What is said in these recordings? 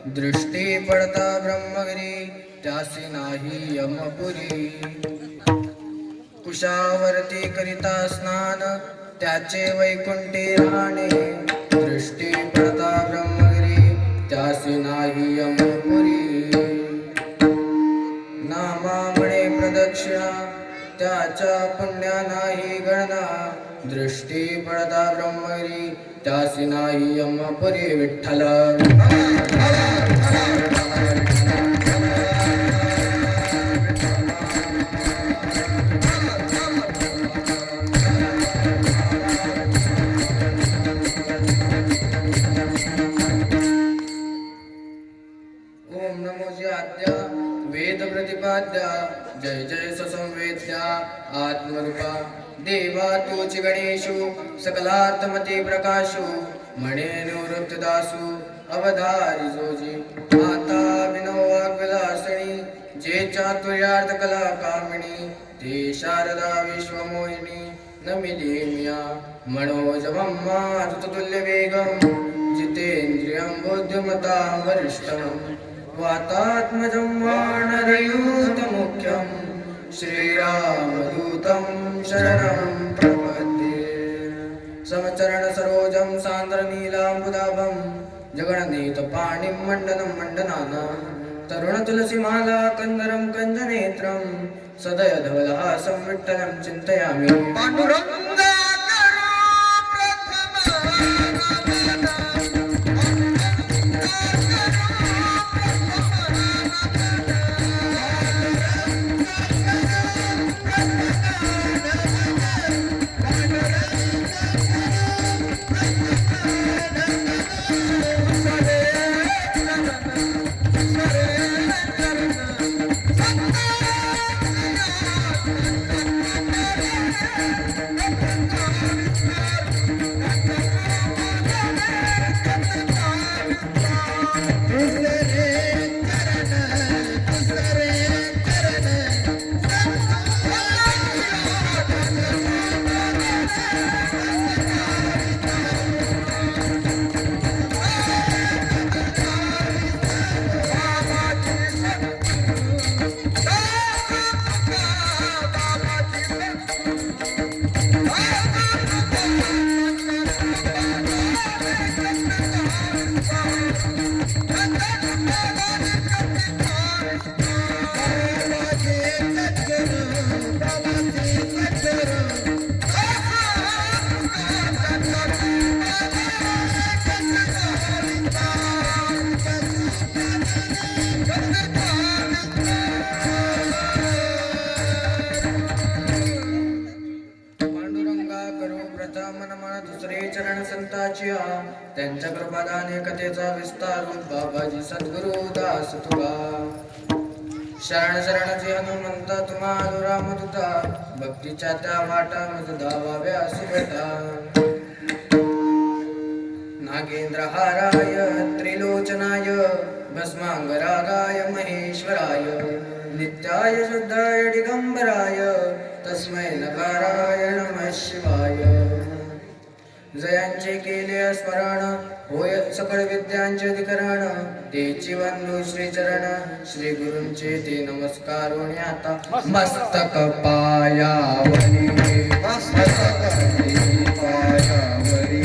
दृष्टी पडता ब्रह्मगिरी त्यासी नाही यमपुरी कुशावरती करिता स्नान त्याचे वैकुंठी राहणे दृष्टी पडता ब्रह्मगिरी त्यासी नाही यमपुरी नामामणे प्रदक्षिणा त्याच्या पुण्या नाही गणना दृष्टी पडता ब्रह्मगिरी त्यासी नाही यमपुरी विठ्ठल ओम नमो आद्या वेद प्रतिपाद्या जय जय ससंवेद्या आत्मरूपा देवा तूच गणेशु सकलार्थमती प्रकाशु मणे निवृत्तदासु अवधारी जोजी माता विनोवाग्विलासिनी जे चातुर्यार्थ कला कामिनी ते शारदा विश्वमोहिनी नमिलीमिया मनोजवम्मा ऋतुतुल्य वेगम जितेन्द्रियं बुद्धिमतां वरिष्ठम् वातात्मजं वानरयूतमुख्यं श्रीरामदूतं शरणं प्रपद्ये समचरण सरोजं सान्द्रनीलाम्बुदाभं जगन्नीतपाणिं मण्डनं मण्डनानां तरुणतुलसीमाला कन्दरं कञ्जनेत्रं सदयधवलहासं विठ्ठलं चिन्तयामि पाण्डुरङ्गा त्यांच्या कृपादाने कथेचा विस्तार बाबाजी सद्गुरु दास तुला शरण शरणजी हनुमंता तुम्हा रामदूता भक्तीच्या त्या वाटा मज धावाव्या सुभटा नागेंद्र हाराय त्रिलोचनाय भस्मांगरागाय महेश्वराय नित्याय शुद्धाय दिगंबराय तस्मै नकाराय नमः शिवाय जयांचे केले स्मरण होय सकळ विद्यांचे अधिकरण तेची वंदू श्री चरण श्री गुरूंचे ते नमस्कार आता मस्तक पायावरी मस्तक पायावरी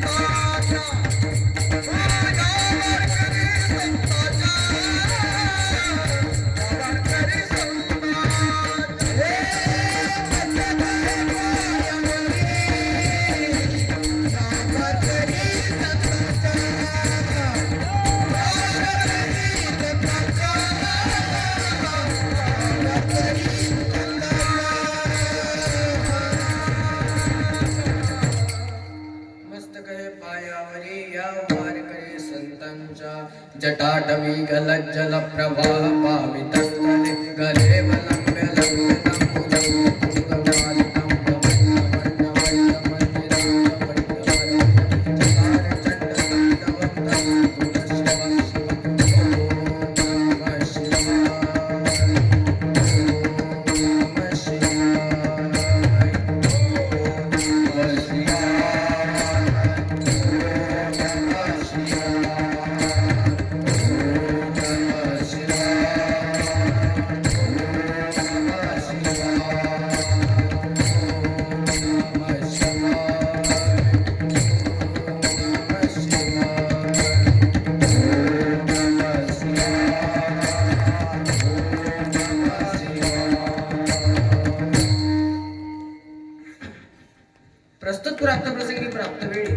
Bye. जटाटवी गलज्जल प्रवाह पावितस्थले गलेवलम्ब्य प्रस्तुत प्राप्त प्रसंगी प्राप्त वेळी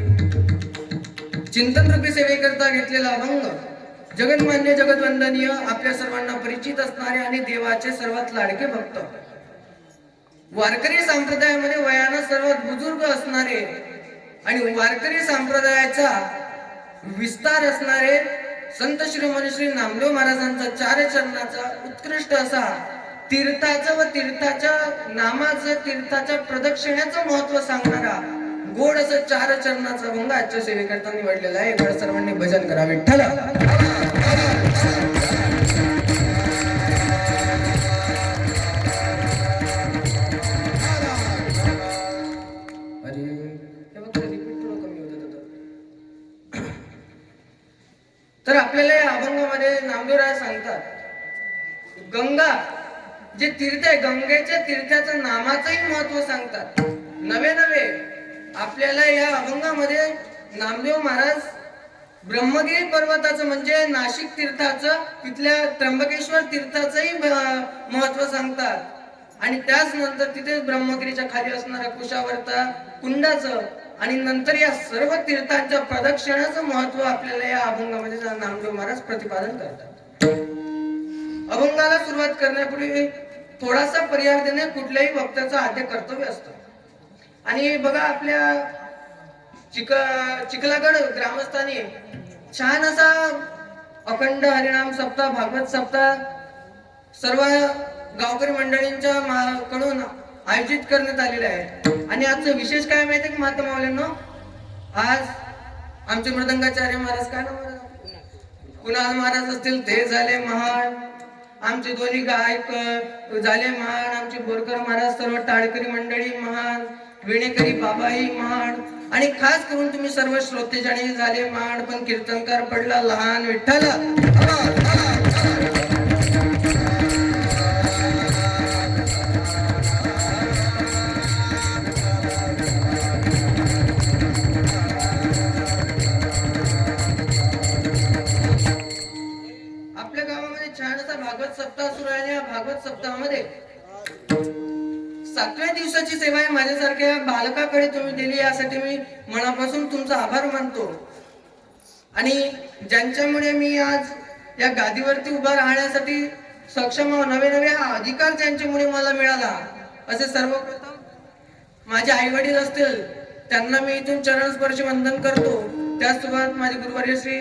चिंतन रूपी सेवेकरता घेतलेला अभंग जगन्मान्य जगद्वंदनीय आपल्या सर्वांना परिचित असणारे आणि देवाचे सर्वात लाडके भक्त वारकरी संप्रदायामध्ये वयाने सर्वात बुजुर्ग असणारे आणि वारकरी संप्रदायाचा विस्तार असणारे संत श्रीमंत श्री नामदेव महाराजांचा चार चरणाचा उत्कृष्ट असा तीर्थाचं व तीर्थाच्या नामाचं तीर्थाच्या प्रदक्षिण्याचं महत्व सांगणारा गोड असं चार चरणाचा अभंग आजच्या सेवेकरता निवडलेला आहे. एकदा सर्वांनी भजन करा विठ्ठल. तर आपल्याला या अभंगामध्ये नामदेवराय सांगतात गंगा जे तीर्थ आहे गंगेच्या तीर्थाचं नामाचंही महत्व सांगतात. नवे नवे आपल्याला या अभंगामध्ये नामदेव महाराज ब्रह्मगिरी पर्वताचं म्हणजे नाशिक तीर्थाचं तिथल्या त्र्यंबकेश्वर तीर्थाचंही महत्व सांगतात आणि त्याच नंतर तिथे ब्रह्मगिरीच्या खाली असणाऱ्या कुशावर्ता कुंडाचं आणि नंतर या सर्व तीर्थांच्या प्रदक्षिणाचं महत्व आपल्याला या अभंगामध्ये नामदेव महाराज प्रतिपादन करतात. अभंगाला सुरुवात करण्यापूर्वी थोडासा पर्याय देणे कुठल्याही वक्त्याचं आद्य कर्तव्य असतं. आणि बघा आपल्या चिखलागड ग्रामस्थांनी छान असा अखंड हरिनाम सप्ताह भागवत सप्ताह सर्व गावकरी मंडळींच्या कडून आयोजित करण्यात आलेला आहे. आणि आजचं विशेष काय माहिती की महात्मा माऊलींनो आज आमचे मृदंगाचार्य महाराज काय ना कुणाल महाराज असतील ते झाले महान, आमचे दोन्ही गायक झाले महान, आमचे बोरकर महाराज सर्व टाळकरी मंडळी महान, विणेकरी बाबाही महान आणि खास करून तुम्ही सर्व श्रोतेजणी झाले महान. पण कीर्तनकार पडला लहान विठ्ठल. आपल्या गावामध्ये छान असा भागवत सप्ताह सुरू आहे. या भागवत सप्ताहामध्ये 7व्या दिवसाची सेवा आहे माझ्यासारख्या बालकाकडे तुम्ही दिली यासाठी मी मनापासून तुमचा आभार मानतो. आणि ज्यांच्यामुळे मी आज या गादीवरती उभा राहण्यासाठी सक्षम नवे नवे हा अधिकार ज्यांच्यामुळे मला मिळाला असे सर्वप्रथम माझे आई वडील असतील त्यांना मी इथून चरण स्पर्श वंदन करतो. त्याचसोबत माझे गुरुवर्य श्री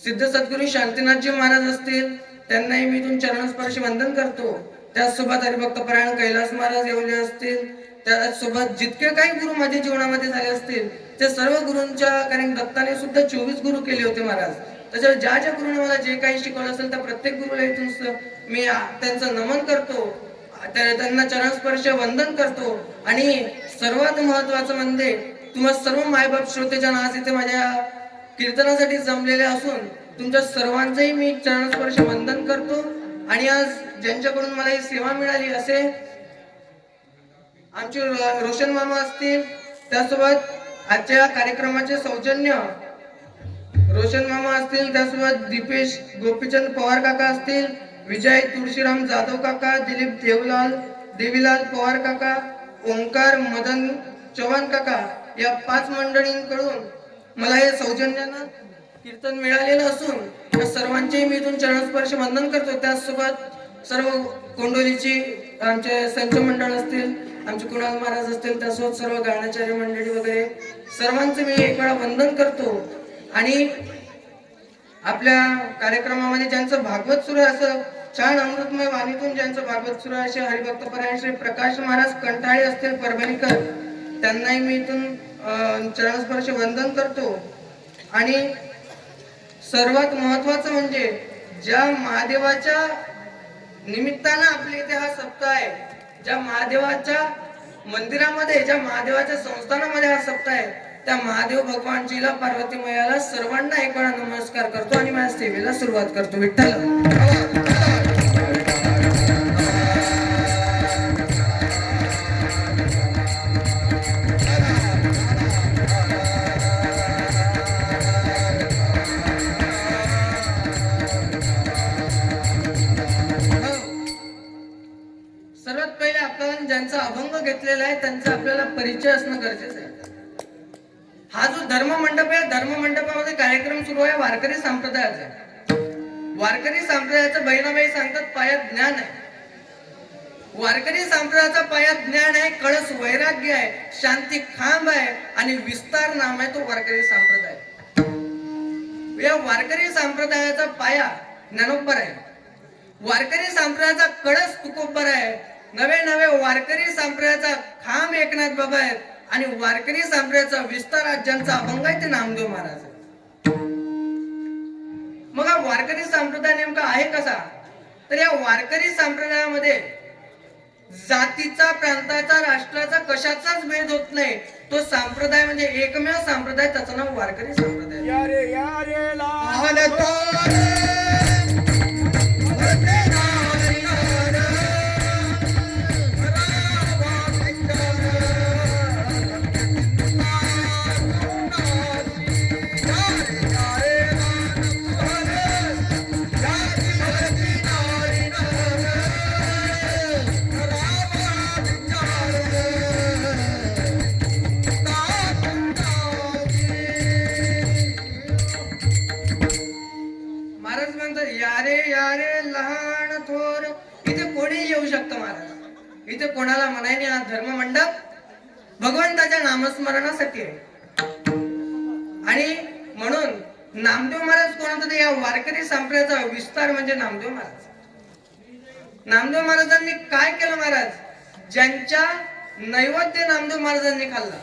सिद्ध सद्गुरू शांतीनाथजी महाराज असतील त्यांनाही मी इथून चरण स्पर्श वंदन करतो. त्याचसोबत हरिभक्त परायण कैलास महाराज येवले असतील, त्याचसोबत जितके काही गुरु माझ्या जीवनामध्ये झाले असतील ते सर्व गुरूंच्या, कारण दत्ताने सुद्धा 24 गुरु केले होते महाराज. त्याच्यावर ज्या ज्या गुरुने मला जे काही शिकवलं असेल त्या प्रत्येक गुरुला इथून मी त्यांचं नमन करतो, त्यांना चरण स्पर्श वंदन करतो. आणि सर्वात महत्वाचं म्हणजे तुम्हा सर्व मायबाप श्रोतेजन आज इथे माझ्या कीर्तनासाठी जमलेले असून तुमच्या सर्वांचंही मी चरण स्पर्श वंदन करतो. आणि आज ज्यांच्याकडून मला ही सेवा मिळाली असे आमचे रोशन मामा असतील, त्यासोबत आजच्या कार्यक्रमाचे सौजन्य रोशन मामा असतील, त्यासोबत दीपेश गोपीचंद पवार काका असतील, विजय तुळशीराम जाधव काका, दिलीप देवीलाल पवार काका, ओंकार मदन चव्हाण काका या 5 मंडळींकडून मला हे सौजन्यानं कीर्तन मिळालेलं असून त्या सर्वांचे मी इथून चरणस्पर्श वंदन करतो. त्याचसोबत सर्व कोंडोलीची आमचे संच मंडळ असतील, आमचे कुणाल महाराज असतील, त्यासोबत सर्व गायनाचार्य मंडळी वगैरे सर्वांचे मी एक वेळा वंदन करतो. आणि आपल्या कार्यक्रमामध्ये ज्यांचं भागवत सुरू आहे, असं छान अमृतमय वाणीतून ज्यांचं भागवत सुरू आहे, असे हरिभक्त परायण श्री प्रकाश महाराज कंटाळे असतील परभणीकर, त्यांनाही मी इथून चरणस्पर्श वंदन करतो. आणि सर्वात महत्वाचं म्हणजे ज्या महादेवाच्या निमित्तानं आपल्या इथे हा सप्ताह आहे, ज्या महादेवाच्या मंदिरामध्ये, ज्या महादेवाच्या संस्थानामध्ये हा सप्ताह आहे, त्या महादेव भगवानजीला, पार्वती मैयाला सर्वांना एक वेळा नमस्कार करतो आणि माझ्या सेवेला सुरुवात करतो. विठ्ठल. सर्वात पहिले आपल्याला ज्यांचा अभंग घेतलेला आहे त्यांचा आपल्याला परिचय असणं गरजेचं आहे. हा जो धर्म मंडप आहे, धर्म मंडपामध्ये कार्यक्रम सुरू आहे वारकरी संप्रदायाचा. वारकरी संप्रदायाचं बहिणाबाई सांगतात पायात ज्ञान आहे. वारकरी संप्रदायाचा पायात ज्ञान आहे, कळस वैराग्य आहे, शांती खांब आहे आणि विस्तार नाम आहे तो वारकरी संप्रदाय. या वारकरी संप्रदायाचा पाया ज्ञानोबर आहे. वारकरी संप्रदायाचा कळस तुकोबर आहे. नवे नवे वारकरी संप्रदायाचा खांब एकनाथ बाबा आहेत आणि वारकरी संप्रदायाचा विस्तार ज्यांचा अभंग आहे ते नामदेव महाराज. मग हा वारकरी संप्रदाय नेमका आहे कसा? तर या वारकरी संप्रदायामध्ये जातीचा, प्रांताचा, राष्ट्राचा कशाचाच भेद होत नाही. तो संप्रदाय म्हणजे एकमेव संप्रदाय, त्याचं नाव वारकरी संप्रदाय. इथे कोणाला म्हणायने हा धर्म मंडप भगवंताच्या नामस्मरणासाठी आहे. आणि म्हणून नामदेव महाराज कोण होते? या वारकरी संप्रदायाचा विस्तार म्हणजे नामदेव महाराज. नामदेव महाराजांनी काय केलं? महाराज ज्यांच्या नैवेद्य नामदेव महाराजांनी खाल्ला,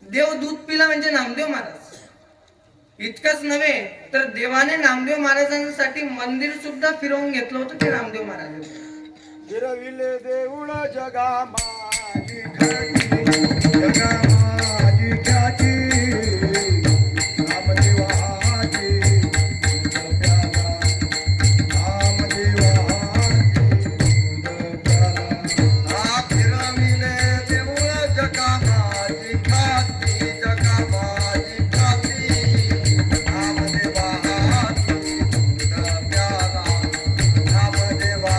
देव दूध पिला म्हणजे नामदेव महाराज. इतकंच नव्हे तर देवाने नामदेव महाराजांसाठी मंदिर सुद्धा फिरवून घेतलं होतं ते नामदेव महाराज. फिरविले देऊळ जगा माझी ख्याती, जगा माझी ख्याती, नामदेवाची दूध प्याला, नामदेवाची दूध प्याला. फिरविले देऊळ जगा माझी ख्याती, जगा माझी ख्याती, नामदेवाची दूध प्याला, नामदेवा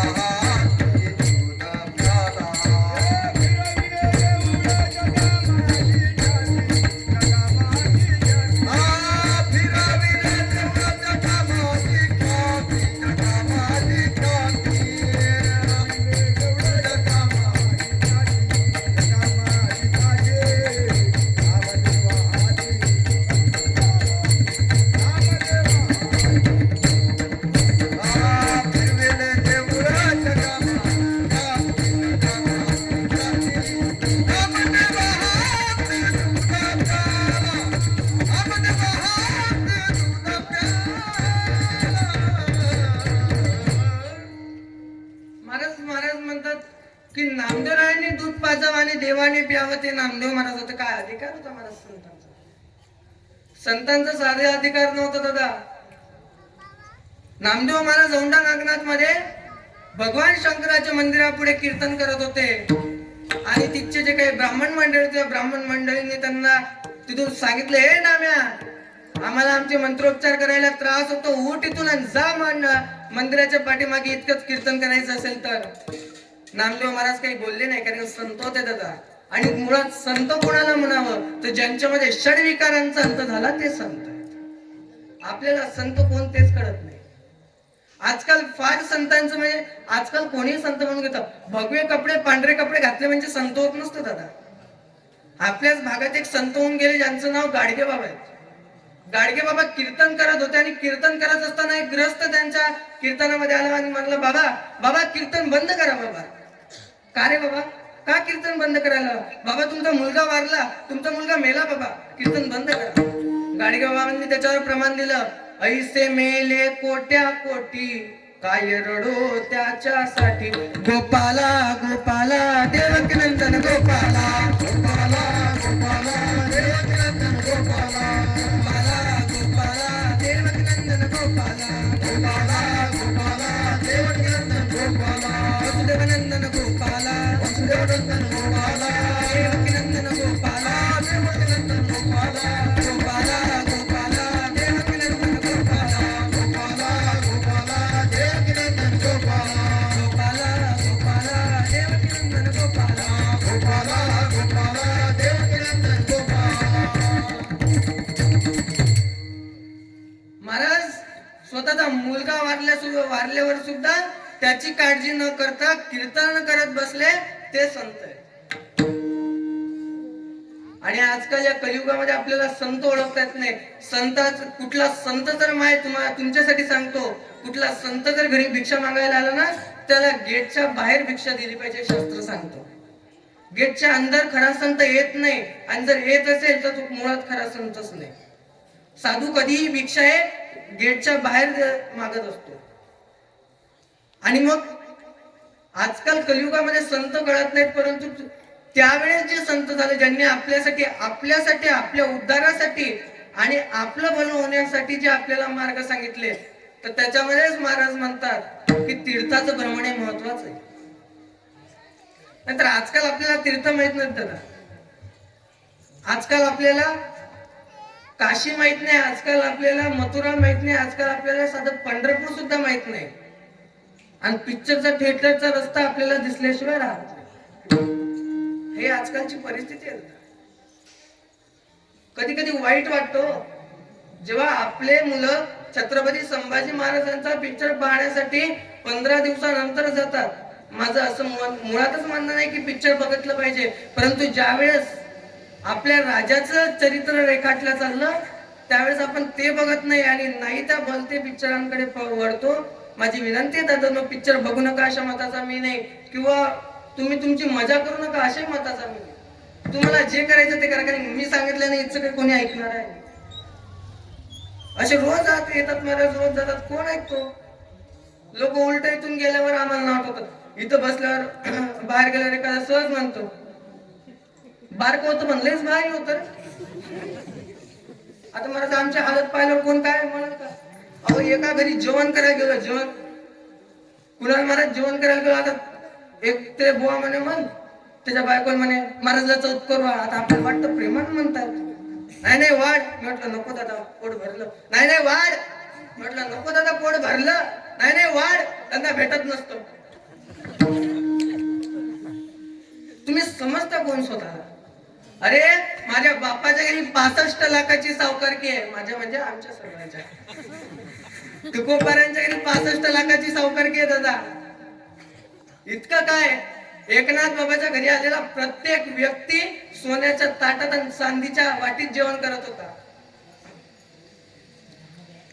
की नामदेवरायांनी दूध पाजावं आणि देवाने प्यावं ते नामदेव महाराज होते. काय अधिकार होता महाराज संतांचा? संतांचा साधे अधिकार नव्हता दादा. नामदेव महाराज औंढा नागनाथ मध्ये भगवान शंकराच्या मंदिरापुढे कीर्तन करत होते आणि तिथचे जे काही ब्राह्मण मंडळी होते, ब्राह्मण मंडळींनी त्यांना तिथून सांगितले, हे नाम्या, आम्हाला आमचे मंत्रोच्चार करायला त्रास होतो, उठ इथून आणि जा मंदिराच्या पाठीमागे, इतकंच कीर्तन करायचं असेल तर. नामदेव महाराज काही बोलले नाही, कारण संत होते दादा. आणि मुळात संत कोणाला म्हणावं तर ज्यांच्यामध्ये षडविकारांचा अंत झाला ते संत. आपल्याला संत कोण तेच कळत नाही. आजकाल फार संतांचं म्हणजे आजकाल कोणीही संत म्हणून घेतात. भगवे कपडे, पांढरे कपडे घातले म्हणजे संत होत नसतं दादा. आपल्याच भागात एक संत होऊन गेले ज्यांचं नाव गाडगे बाबा आहे. गाडगे बाबा कीर्तन करत होते आणि कीर्तन करत असताना एक ग्रस्त त्यांच्या कीर्तनामध्ये आला आणि म्हणलं, बाबा बाबा कीर्तन बंद करा बाबा. का रे बाबा, का कीर्तन बंद करायला? बाबा तुमचा मुलगा वारला, तुमचा मुलगा मेला बाबा, कीर्तन बंद करा. गाडगे बाबांनी त्याच्यावर प्रमाण दिलं, ऐसे मेले कोट्या कोटी, काय रडो त्याच्यासाठी. गोपाला गोपाला देवकी नंदन गोपाला, गोपाला गोपाला देवकी नंदन गोपाला, गोपाला गोपाला देवकी नंदन गोपाला, गोपाला गोपाला देवकी नंदन गोपाला, वसुदेव नंदन गोपाला, वसुदेव नंदन गोपाला देवकी नंदन गोपाला, देवकी नंदन गोपाला, गोपाला गोपाला देवकी नंदन गोपाला, गोपाला गोपाला देवकी नंदन गोपाला, गोपाला गोपाला देवकी नंदन गोपाला, गोपाला गोपाला देवकी नंदन गोपाला. महाराज स्वतःचा मुलगा वारल्यावर सुद्धा त्याची काळजी न करता कीर्तन करत बसले, ते संत आहे. आणि आजकाल या कलियुगामध्ये आपल्याला संत ओळखता येत नाही. कुठला संत जर तुमच्यासाठी सांगतो, कुठला संत जर घरी भिक्षा मागायला आला ना, त्याला गेटच्या बाहेर भिक्षा दिली पाहिजे, शास्त्र सांगतो. गेटच्या अंदर खरा संत येत नाही, आणि जर येत असेल तर तो मुळात खरा संतच नाही. साधू कधीही भिक्षा गेटच्या बाहेर मागत असतो. आणि मग आजकाल कलियुगामध्ये संत कळत नाहीत, परंतु त्यावेळेस जे संत झाले, ज्यांनी आपल्यासाठी आपल्या उद्धारासाठी आणि आपलं भलं होण्यासाठी जे आपल्याला मार्ग सांगितले, तर त्याच्यामध्येच महाराज म्हणतात की तीर्थाचं भ्रमण हे महत्वाचं आहे. नंतर आजकाल आपल्याला तीर्थ माहित नाहीत दादा. आजकाल आपल्याला काशी माहित नाही, आजकाल आपल्याला मथुरा माहित नाही, आजकाल आपल्याला साधं पंढरपूर सुद्धा माहित नाही. आणि पिक्चरचा थिएटरचा रस्ता आपल्याला दिसल्याशिवाय राहत नाही. हे आजकालची परिस्थिती आहे. कधी कधी वाईट वाटतो जेव्हा आपले मुलं छत्रपती संभाजी महाराजांचा पिक्चर पाहण्यासाठी 15 दिवसानंतर जातात. माझं असं मुळातच म्हणणं नाही की पिक्चर बघितलं पाहिजे, परंतु ज्या वेळेस आपल्या राजाचं चरित्र रेखाटलं चाललं, त्यावेळेस आपण ते बघत नाही आणि नाही त्या भलते पिक्चरांकडे वळतो. माझी विनंती आहे दादा, पिक्चर बघू नका अशा मताचा मी नाही, किंवा तुम्ही तुमची मजा करू नका अशाही मताचा मी नाही. तुम्हाला जे करायचं ते करा, कारण मी सांगितलं नाही इतकं काही कोणी ऐकणार आहे? असे रोज येतात महाराज, रोज जातात, कोण ऐकतो? लोक उलट इथून गेल्यावर आम्हाला नाव होतात, इथं बसल्यावर बाहेर गेल्यावर एखादा सहज म्हणतो बारक होतं, म्हणलेच भारी होत. आता महाराज आमच्या हालत पाहिल्यावर कोण काय म्हणत का? अहो एका घरी जेवण करायला गेलो, जेवण कुणाला महाराज जेवण करायला गेलो, आता एक ते बुवा म्हणे म्हण, त्याच्या बायकोला म्हणे महाराजला चौथ करू. आता आपल्याला वाटतं प्रेमानं म्हणतात, नाही नाही वाढ. म्हटलं नको दादा पोट भरलं. नाही नाही वाढ. म्हटलं नको दादा पोट भरलं. नाही नाही वाढ. त्यांना भेटत नसतो. तुम्ही समजता कोण स्वतःला? अरे माझ्या बापाच्या घरी 65 लाखाची सावकारकी आहे. माझ्या म्हणजे आमच्या सर्वांच्या तुकोबारांच्या घरी 65 लाखाची सावकारकी आहे दादा. इतकं काय, एकनाथ बाबाच्या घरी आलेला प्रत्येक व्यक्ती सोन्याच्या ताटात आणि चांदीच्या वाटीत जेवण करत होता.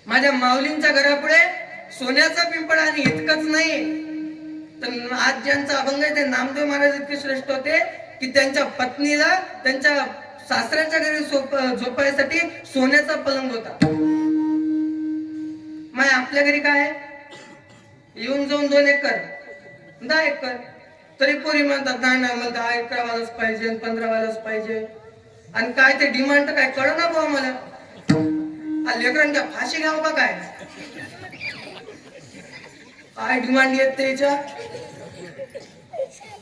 माझ्या माऊलींच्या घरापुढे सोन्याचा पिंपळ, आणि इतकंच नाही तर आज ज्यांचा अभंग आहे ते नामदेव महाराज इतके श्रेष्ठ होते की त्यांच्या पत्नीला त्यांच्या सासऱ्याच्या घरी झोपायसाठी सोन्याचा पलंग होता. मग आपल्या घरी काय आहे? येऊन जाऊन 2 एकर 10 एकर, तरी पोरी म्हणतात नाही नाही मला 10 एकर वालाच पाहिजे, 15 वालाच पाहिजे. आणि काय ते डिमांड काय कळ ना भाऊ मला. लेकरांच्या फाशी घ्यावं का काय? काय डिमांड येत त्याच्या?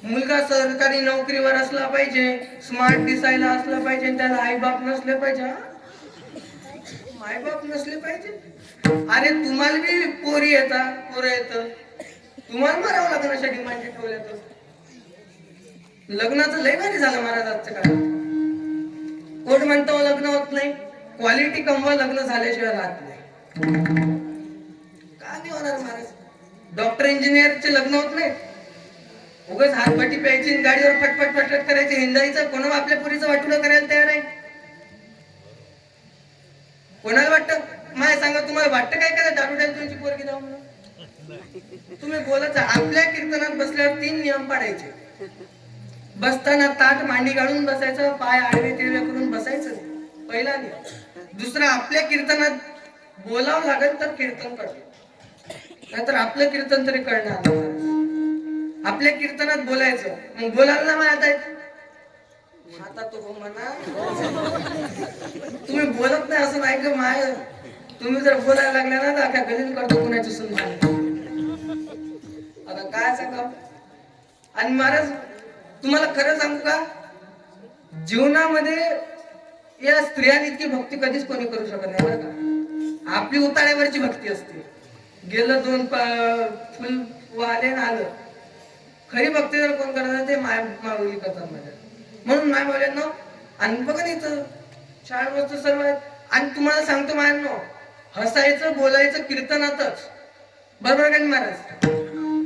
मुलगा सरकारी नोकरीवर असला पाहिजे, स्मार्ट दिसायला असला पाहिजे, त्याला आईबाप नसले पाहिजे. आईबाप नसले पाहिजे? अरे तुम्हाला बी पोरी येतात, पोरं येत, तुम्हाला मारावं लागेल अशा डिमांड ठेवल्या तर. लग्नाचं लय भारी झालं महाराज आजच्या काळात. कोण म्हणतो लग्न होत नाही? क्वालिटी कमवा, लग्न झाल्याशिवाय राहत नाही. का नाही होणार महाराज? डॉक्टर इंजिनियरचे लग्न होत नाही? उगाच हातपट्टी प्यायची, गाडीवर फटफट फटफट करायची, हिंदाईचं. कोण आपल्या पुरीचं वाटुलं करायला तयार आहे? कोणाला वाटतं माय सांगा तुम्हाला वाटतं काय करा दारू टाईम तुमची पोरगी जाऊ म्हणून तुम्ही बोलत आपल्या कीर्तनात बसल्यावर 3 नियम पाडायचे. बसताना ताट मांडी घालून बसायचं, पाय आडवे तिडवे करून बसायचं पहिला नियम. दुसरा आपल्या कीर्तनात बोलावं लागेल तर कीर्तन कळेल, नाहीतर आपलं कीर्तन तरी कळणार नाही. आपल्या कीर्तनात बोलायचं, मग बोलायला ना माय आता तो हो म्हणा तुम्ही बोलत नाही असं नाही का माय, तुम्ही जर बोलायला लागल्या ना तर अख्या गलीन करतो कुणाची सुन. आता काय सांगा. आणि महाराज तुम्हाला खरं सांगू का, जीवनामध्ये या स्त्रियांनी इतकी भक्ती कधीच कोणी करू शकत नाही बरं का. आपली उतार्यावरची भक्ती असते. गेलं 2 फुल वाले ना आलं. खरी भक्ती जर कोण करतात ते माऊली करतात माझ्या. म्हणून माय माऊल्यांनो आणि बघा ना इथं शाळेवरचं सर्व आहे. आणि तुम्हाला सांगतो मायांनो, हसायचं बोलायचं कीर्तनातच बरोबर का महाराज.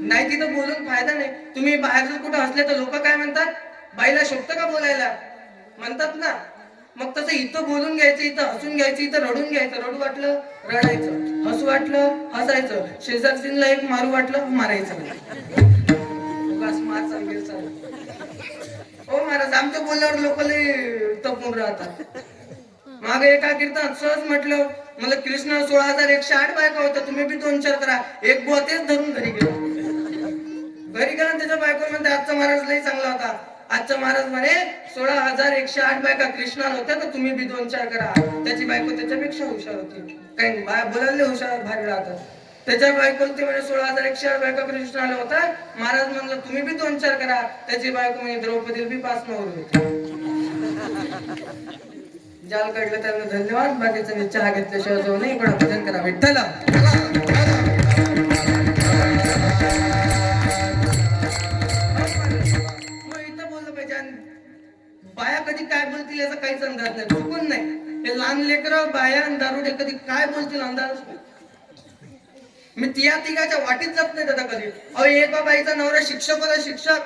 नाही तिथं बोलून फायदा नाही. तुम्ही बाहेर जर कुठं हसले तर लोक काय म्हणतात, बाईला शोभतं का बोलायला म्हणतात ना. मग तसं इथं बोलून घ्यायचं, इथं हसून घ्यायचं, इथं रडून घ्यायचं. रडू वाटलं रडायचं, हसू वाटलं हसायचं, शेजारजींना एक मारू वाटलं मारायचं. हो महाराज आमच्या बोलल्यावर लोक लय तपून राहतात. मागे एका कीर्तनात सहज म्हटलं मला कृष्ण 16,108 बायका होत्या, तुम्ही बी 2-4 करा. एक बुवा तेच धरून घरी गेलो. घरी गेला त्याच्या बायको म्हणते आजचा महाराज लय चांगला होता. आजचा महाराज म्हणे 16,108 बायका कृष्णाला होत्या तर तुम्ही बी 2-4 करा. त्याची बायको त्याच्यापेक्षा हुशार होती. काही बोलायला हुशार भारी राहतात. त्याच्या बायको ते म्हणे 16,108 बायका कृष्णाला होता. महाराज म्हणलं तुम्ही बी 2-4 करा. त्याची बायको म्हणे द्रौपदी बी 5 नवरे होते. ज्याला कळलं त्यांना धन्यवाद. बाकीचं चहा घेतल्याशिवाय जाऊ नये. पण भजन करा विठ्ठल. बाया कधी काय बोलतील याचा काहीच अंदाज नाही. चुकून नाही. हे लहान लेकरं बाया आणि दारुडे कधी काय बोलतील अंदाज नाही. मी तिघाच्या वाटीत जात नाही दादा कधी. अहो एका बाईचा नवरा शिक्षक होता, शिक्षक.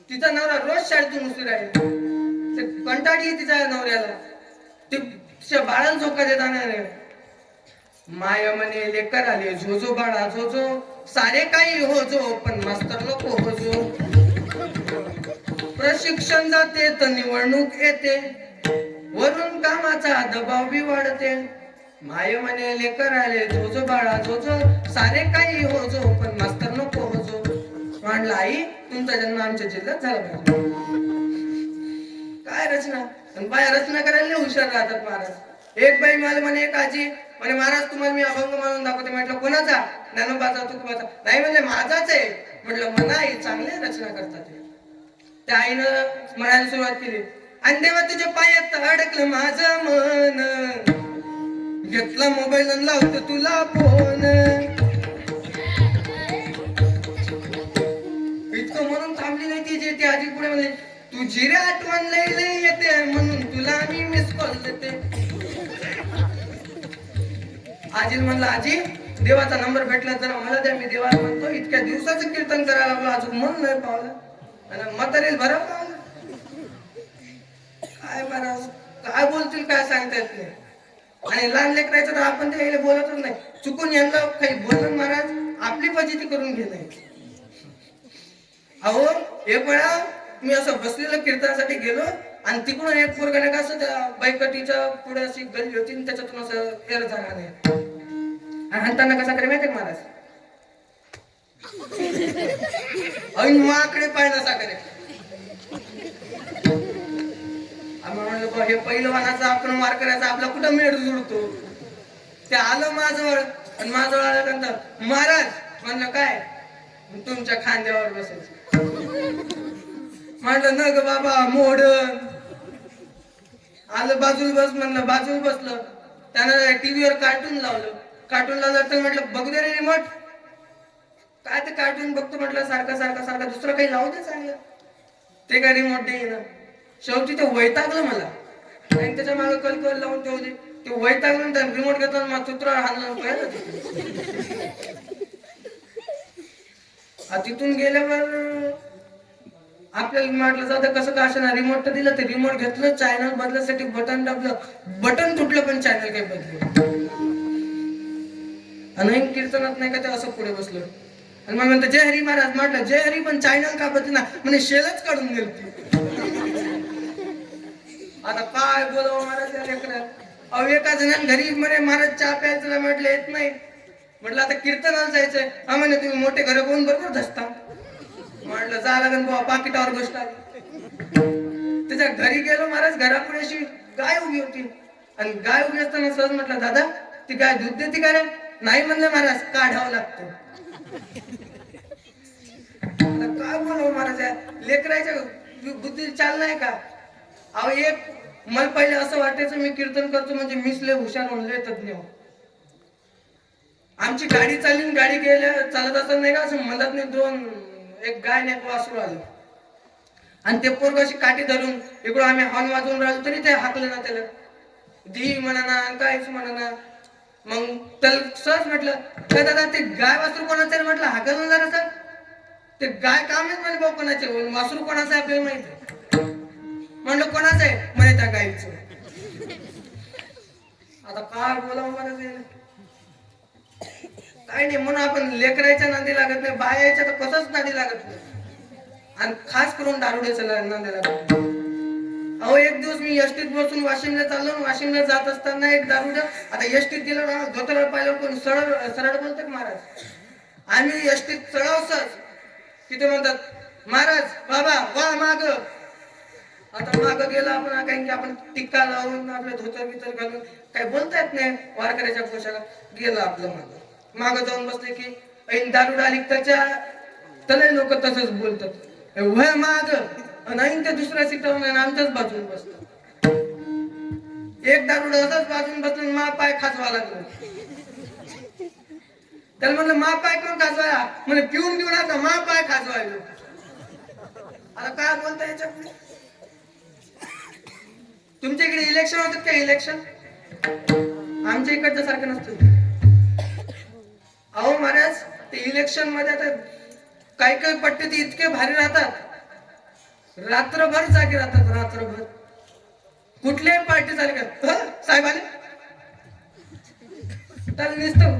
तिचा नवरा रोज शाळेतून उशीर आहे. ते कंटाळी आहे तिच्या नवऱ्याला. ते बाळाला झोका देता नाही. माय म्हणे लेकर आले झोझो बाळा झोझो, सारे काही हो जो पण मास्तर नको हो जो. प्रशिक्षण जाते तर निवडणूक येते, वरून कामाचा दबाव बी वाढते. माय म्हणे लेकर आले झोझो बाळा झोझो, सारे काही हो जो पण मास्तर नको हो जो. म्हणलं आई तुमचा जन्म आमच्या जिल्ह्यात झाला पाहिजे. काय रचना. आणि बाया रचना करायला हुशार राहतात महाराज. एक बाई मला म्हणे एक आजी म्हणे महाराज तुम्हाला मी अभंग म्हणून दाखवते. म्हटलं कोणाचा? ज्ञानोबाचा तुकोबाचा. नाही म्हणले माझाच आहे. म्हटलं म्हणा आई चांगले रचना करतात. त्या आईनं म्हणायला सुरुवात केली. आणि देवा तुझ्या पायात अडकलं माझं मन, घेतला मोबाईल आणि लावतो तुला फोन. इतकं म्हणून थांबली नाही ती. जे ती आजी पुढे म्हणले तुझी रे आठवण लई लई येते म्हणून तुला मी मिस कॉल देते. आजी म्हणलं आजी देवाचा नंबर भेटला तर मला द्या, मी देवाला म्हणतो. इतक्या दिवसाचं कीर्तन करायला लागलो अजून मन नाही पावलं. आणि म्हातारीला भरा पावलं. काय महाराज काय बोलतील काय सांगता येत नाही. आणि लहान लेकरायचं तर आपण ते बोलतच नाही. चुकून यांना काही बोलून महाराज आपली फजिती करून घे नाही. अहो एक वेळा मी असं बसलेलं कीर्तनासाठी गेलो आणि तिकडून एक पोरगाने का असं त्या बैकटीच्या पुढे अशी गल्ली होती आणि त्याच्यातून असं एर जाणार नाही. आणि हाताना कसा करे माहितीये महाराज, ऐन माकडे पाय नसा करे. आम्ही म्हणलं हे पहिलं वानाचा आपण वार करायचा आपला कुठं मेळ जुळतो. ते आलं माझ्याजवळ आणि माझ्याजवळ आल्यानंतर महाराज म्हणलं काय तुमच्या खांद्यावर बसायचं. म्हणलं न ग बाबा मोडन. आलं बाजूला बस म्हणलं बाजूला बसलं. त्यानं टीव्हीवर कार्टून लावलं. कार्टून लावलं तर म्हटलं बघू दे रे रिमोट. काय ते कार्टून बघतो म्हटलं सारखा सारखा सारखा दुसरं काही लावू दे चांगलं. ते काय रिमोट देईना. शेवटी ते वैतागलं मला आणि त्याच्या मागे कलकल लावून ठेवली. ते वैतागलं त्या रिमोट घेतला मला चित्र हाणलं तिथून गेल्यावर आपल्याला म्हटलं जातं कसं का असं रिमोट तर दिलं ते रिमोट घेतलं चॅनल बदलायसाठी बटन दाबलं बटन तुटलं पण चॅनल काही बदललं आणि कीर्तनात नाही का ते असं पुढे बसलो आणि मग म्हणतो जय हरी महाराज म्हटलं जय हरी पण चॅनल का बदलना म्हणजे शेलच काढून गेली आता काय बोलावं महाराज या लेकराला अहो एका जणांनी घरी म्हणे महाराज चहा प्यायचं नाही म्हटलं येत नाही म्हटलं आता कीर्तनाला जायचंय हा म्हणे तुम्ही मोठे घर बघून बरोबर धसता म्हटलं जा लागेल बाबा पाकिटावर गोष्ट आली त्याच्या घरी गेलो महाराज घरापुढे अशी गाय उभी होती आणि गाय उभी असताना सहज म्हटलं दादा ती गाय दूध देते का रे नाही म्हणलं महाराज काढावं लागतं काय बोलावं महाराज लेकरायच्या बुद्धी चाल नाही का अहो एक मला पहिले असं वाटायचं मी कीर्तन करतो म्हणजे मीच लय हुशार म्हणले तज्ञ आमची गाडी चालली गाडी गेल्या चालत असताना नाही का असं मधात नाही दोन एक गाय नाही एक वासरू आलं आणि ते पोरग अशी काठी धरून इकडं आम्ही हॉर्न वाजवून राहिलो तरी ते हाकलं ना त्याला धी म्हणा ना काहीच म्हणा ना मग त्याला सहज म्हटलं काय दादा ते गाय वासरू कोणाचं आहे म्हटलं हाकल जरा सर ते गाय काम आहे म्हणे भाऊ कोणाचे वासरू कोणाचं आहे आपल्याला माहिती म्हणलं कोणाचं आहे म्हणे त्या गायीचं आता काय बोलावं मला काही नाही म्हणून आपण लेकरायच्या नांदी लागत नाही बायाच्या तर कसंच नांदी लागत नाही आणि खास करून दारुड्याच्या नांदी लागत अहो एक दिवस मी एसटीत बसून वाशिमला चाललो वाशिमला जात असताना एक दारुड आता एसटीत गेलो ना धोतर पाहिलं कोण सरळ सरळ बोलतात महाराज आम्ही एसटीत चढावसच तिथे म्हणतात महाराज बाबा वा माग आता माग गेला आपण काही की आपण टिक्का लावून आपले धोतर बितर घालून काही बोलता येत नाही वारकऱ्याच्या पोशाला गेलं आपलं माग जाऊन बसले की ऐन दारुड आली त्याच्या त्याला लोक तसंच बोलतात वय माग नाही ते दुसऱ्या सीटावर आमच्याच बाजून बसतात एक दारुड असंच बाजून बसलं मा पाय खाजवा लागलं त्याला म्हणलं मा पाय कोण खाजवाया म्हणजे पिऊन घेऊन आता मा पाय खाजवायलो आता काय बोलता याच्या तुमच्या इकडे इलेक्शन होतात का इलेक्शन आमच्या इकडच्या सारखं नसतं अहो महाराज ते इलेक्शन मध्ये आता काही काही पट्टे ते इतके भारी राहतात रात्रभर जागे राहतात रात्रभर कुठल्याही पार्टी झाली का साहेब आले त्याला नुसतं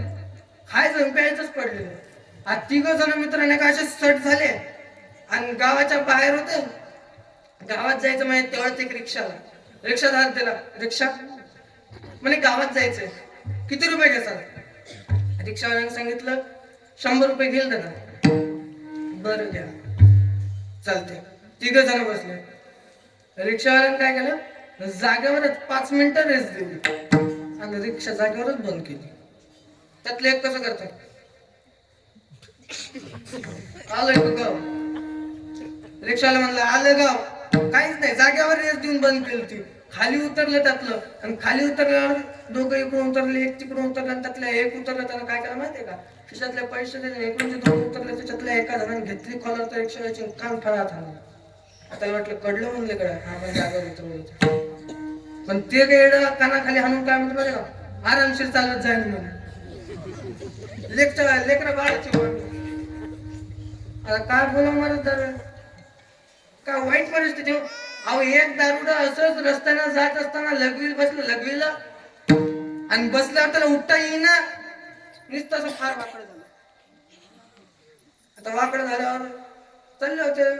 खायचं प्यायचंच पडलेलं आज तिघ जण मित्रांनी का असे सट झाले आणि गावाच्या बाहेर होते गावात जायचं म्हणजे तेवढंच एक रिक्षाला रिक्षादार दिला रिक्षा म्हणे गावात जायचंय किती रुपये घेसाल रिक्षावाल्याने सांगितलं 100 रुपये घेईल दादा बरं घ्या चालते तिघ जण बसले रिक्षावाल्याने काय केलं जागेवरच 5 मिनिटं रेस दिली आणि रिक्षा जागेवरच बंद केली त्यातलं एक कसं करतात आलं गाव रिक्षाला म्हणलं आलं गाव काहीच नाही जागेवर रेस देऊन बंद केली ती खाली उतरलं त्यातलं आणि खाली उतरल्यावर दोघं इकडून उतरले एक तिकडून उतरलं आणि त्यातल्या एक उतरलं त्यानं काय केलं माहितीये का खिशातले पैसे दिले इकडून दोघं उतरले त्याच्यातल्या एका जणांनी घेतली कॉलर तर रिक्षाची कान फळा थांबला आता वाटलं कडलं म्हणले कडे आपण जागेवर उतरलो पण ते काही कानाखाली हाणून काय म्हणतो बरं का आरामशीर चालत जाईल म्हणे लेकरा बाळाची आता काय बोला मला तर काय वाईट परिस्थिती हो अहो एक दारुडा असंच रस्त्यानं जात असताना लघवीला बसलं लघवीला आणि बसल्यावर त्याला उठता येईना नुसतं असं फार वाकड झालं आता वाकड झाल्यावर चालले होते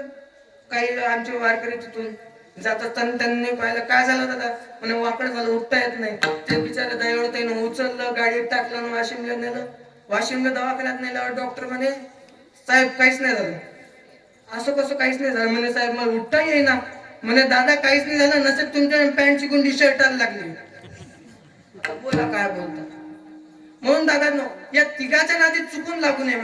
काही आमचे वारकरी तिथून जात असताना त्यांनी पाहिलं काय झालं दादा म्हणे वाकड झालं उठता येत नाही ते बिचारे दयाळू त्यानं उचललं गाडीत टाकलं आणि वाशिमला नेलं वाशिमला दवाखान्यात नेल्यावर डॉक्टर म्हणे साहेब काहीच नाही झालं असं कसं काहीच नाही झालं म्हणे साहेब मला उठता येईना म्हणे दादा काहीच नाही झालं नसेल तुमच्या पॅन्टची गुंडी शर्टाला लागली बोला काय बोलता म्हणून दादा या तिघाच्या नादीत चुकून लागू नये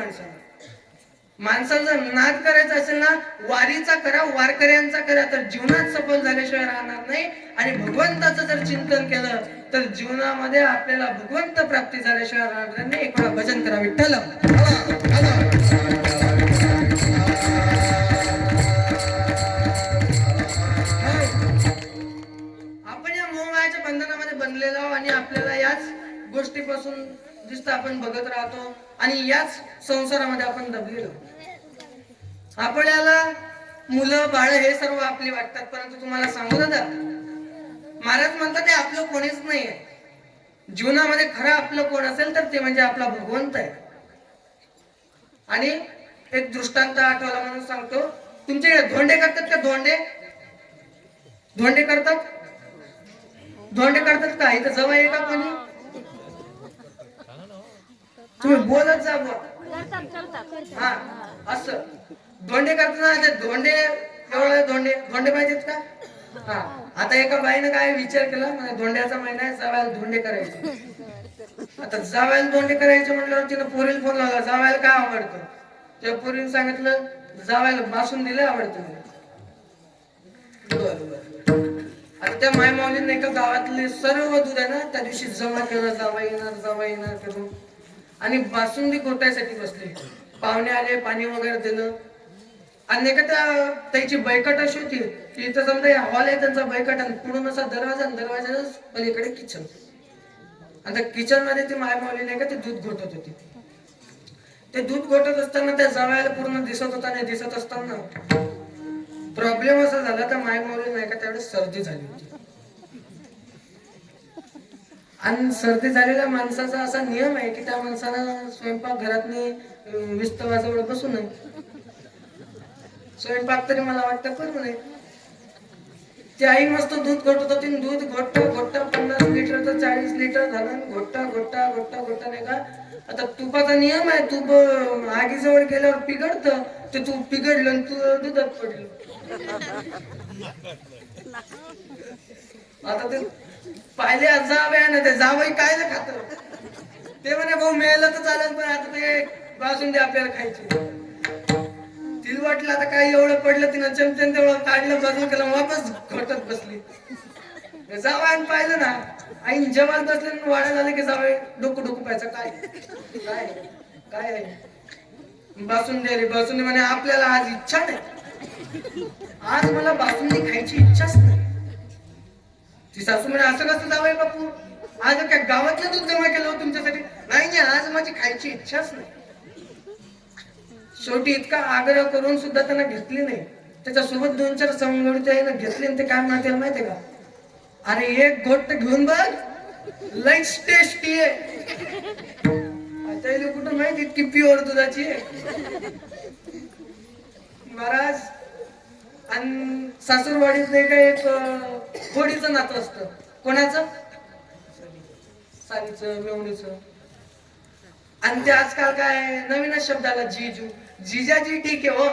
माणसाला जर नाद करायचा असेल ना वारीचा करा वारकऱ्यांचा करा तर जीवनात सफल झाल्याशिवाय राहणार नाही आणि भगवंताचं जर चिंतन केलं तर जीवनामध्ये आपल्याला भगवंत प्राप्ती झाल्याशिवाय राहणार नाही एक वेळा भजन करा विठ्ठल आपण या मोहमायाच्या बंधनामध्ये बनलेलो आणि आपल्याला याच गोष्टीपासून दिसतं आपण बघत राहतो आणि याच संसारामध्ये आपण दबलेलो आपल्याला मुलं बाळ हे सर्व आपले वाटतात, परंतु तुम्हाला सांगू दादा, महाराज म्हणतात ते आपलं कोणीच नाहीये. जीवनामध्ये खरं आपलं कोण असेल तर ते म्हणजे आपला भगवंत आहे. आणि एक दृष्टांत आठवला म्हणून सांगतो. तुमचे धोंडे करतात का? धोंडे धोंडे करतात? धोंडे करतात का? इथं जवळ आहे का कोणी? तुम्ही बोलत जा. हा, असं धोंडे करताना ते धोंडे एवढे धोंडे धोंडे पाहिजेत का? हा, आता एका बाईने काय विचार केला, म्हणजे धोंड्याचा महिना आहे, जावयाला धोंडे करायचे. आता जावयाला धोंडे करायचे म्हटल्यावर तिनं पोरीला फोन लावला, जावयाला काय आवडतं? त्या पोरीने सांगितलं, जावयाला बासुंदी आवडतं. आता त्या मायमाऊलीने एका गावातले सर्व दूध आहे ना त्या दिवशी जमा केलं, जावई येणार करून, आणि बासुंदी घोटायसाठी बसले. पाहुणे आले, पाणी वगैरे दिलं. आणि एका त्या त्याची बैठक अशी होती की इथं समजा हॉल आहे त्यांचा बैठक, आणि पुढून असा दरवाजा पलीकडे किचन. आता किचन मध्ये ती मायमाऊली नाही का ते दूध घोटत होती. ते दूध घोटत असताना त्या जावयाला पूर्ण दिसत होता. नाही दिसत असताना प्रॉब्लेम असा झाला, तर मायमाऊली नाही का त्यावेळेस सर्दी झाली होती. आणि सर्दी झालेल्या माणसाचा असा नियम आहे की त्या माणसानं स्वयंपाक घरातनी विस्तवाजवळ बसू नये. स्वयंपाक तरी मला वाटतं करू नये. ती आई मस्त दूध घोटत होती. दूध घोटता 50 लिटर तर 40 लिटर झालं. घोटता नाही का. आता तुपाचा नियम आहे, तूप आगीजवळ गेल्यावर पिघडतं. ते तूप पिघडलं आणि तू दुधात पडलं. आता ते पाहिले जावया ना, ते जावई काय खात ते म्हणे भाऊ मिळालं तर चालेल, पण आता ते बासुंदी आपल्याला खायची. तिला वाटलं आता काय एवढं पडलं, तिनं चमच्यान तेवढं काढलं, बाजूला केलं, वापस घोटत बसली. जावयानं पाहिलं ना, आई जेवायला बसले, वाढा झाले की जावई डोकं पाहायचं, काय काय काय आहे. बासुंदी आली. बासुंदी म्हणे आपल्याला आज इच्छा नाही, आज मला बासुंदी खायची इच्छाच नाही. ती सासू म्हणे असं कसं जावई बापू, आज काय गावातलं दूध जमा केलं हो तुमच्यासाठी? नाही, आज माझी खायची इच्छाच नाही. शेवटी इतका आग्रह करून सुद्धा त्यांना घेतली नाही. त्याच्यासोबत 2-4 संगडीच्या घेतले. ते काय म्हणते माहितीये का? अरे एक गोष्ट घेऊन बघ, लईच टेस्टी आहे. आता कुठं माहिती इतकी प्युअर दुधाची आहे महाराज. आणि सासूरवाडीत नाही का एक होडीचं नातं असतं. कोणाचं? सालीचं, मेवणीचं. आणि ते आजकाल काय नवीनच शब्द आला, जीजू. जिजाजी ठीक आहे हो,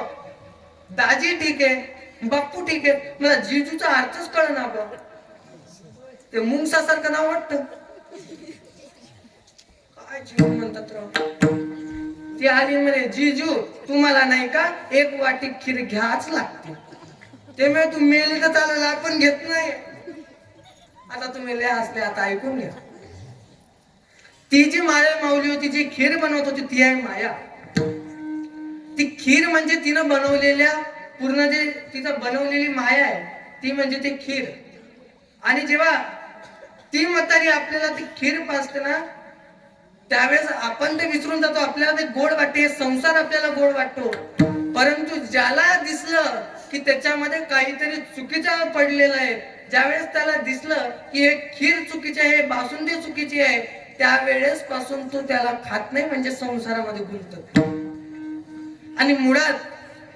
दाजी ठीक आहे, बाप्पू ठीक आहे. मला जीजूचा अर्थच कळ ना बा. ते मुंगसासारखं नाव वाटतं. काय जीव म्हणतात राव. ती आली म्हणे, जीजू तुम्हाला नाही का 1 वाटी खीर घ्याच लागते. ते म्हणजे तू मेली तर चालेल, आपण घेत नाही. आता तुम्ही लय हसले, आता ऐकून घ्या. ती जी माऊली होती, जी खीर बनवत होती, ती आहे माया. ती खीर म्हणजे तिनं बनवलेल्या पूर्ण जे तिचं बनवलेली माया आहे, ती म्हणजे ती खीर. आणि जेव्हा ती म्हातारी आपल्याला ती खीर पाजते ना, त्यावेळेस आपण ते विसरून जातो. आपल्याला ते गोड वाटते, संसार आपल्याला गोड वाटतो. परंतु ज्याला दिसलं की त्याच्यामध्ये काहीतरी चुकीचं पडलेलं आहे, ज्यावेळेस त्याला दिसलं की हे खीर चुकीची आहे, बासुंदी चुकीची आहे, त्यावेळेस पासून तो त्याला खात नाही, म्हणजे संसारामध्ये गुंततो. आणि मुळात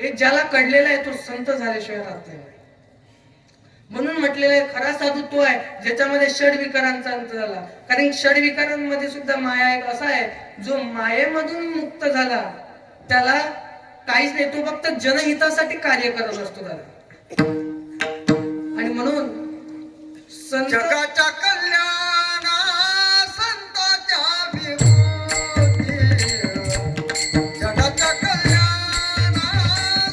हे ज्याला कळलेला आहे तो संत झाल्याशिवाय राहत नाही. म्हणून म्हटलेलं आहे, खरा साधू तो आहे ज्याच्यामध्ये षडविकारांचा अंत झाला. कारण षडविकारांमध्ये सुद्धा माया एक असा आहे, जो मायेमधून मुक्त झाला त्याला काहीच नाही, तो फक्त जनहितासाठी कार्य करत असतो त्याला. आणि म्हणून संत जगाच्या कल्याणा संतांच्या विभूती, जगाच्या कल्याणा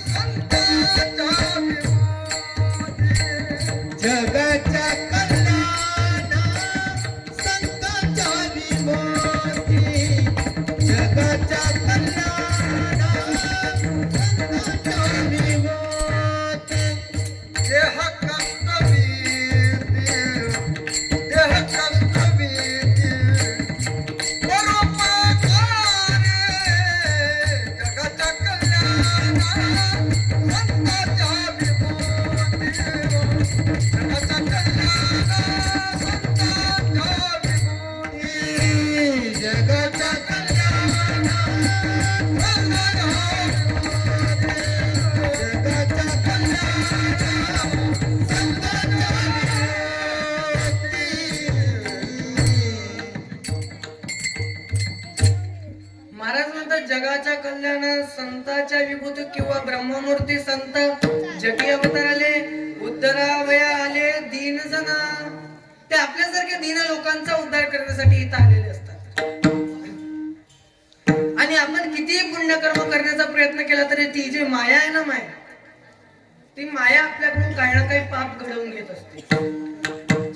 संतांच्या विभूती, जगाच्या कल्याणा संतांच्या विभूती, जगाच्या कल्याणा संतांच्या विभूती. देह कष्टभीती, देह कष्टभीती, परोपकारे, जगाच्या कल्याणा संतांच्या राममूर्ती संत जगी अवतरले उद्धरावया आले दीन जना. ते आपल्यासारख्या दीन लोकांचा उद्धार करण्यासाठी इथं आलेले असतात. आणि आपण कितीही पुण्यकर्म करण्याचा प्रयत्न केला तरी ती जी माया आहे ना, माया, ती माया आपल्याकडून काही ना काही पाप घडवून घेत असते.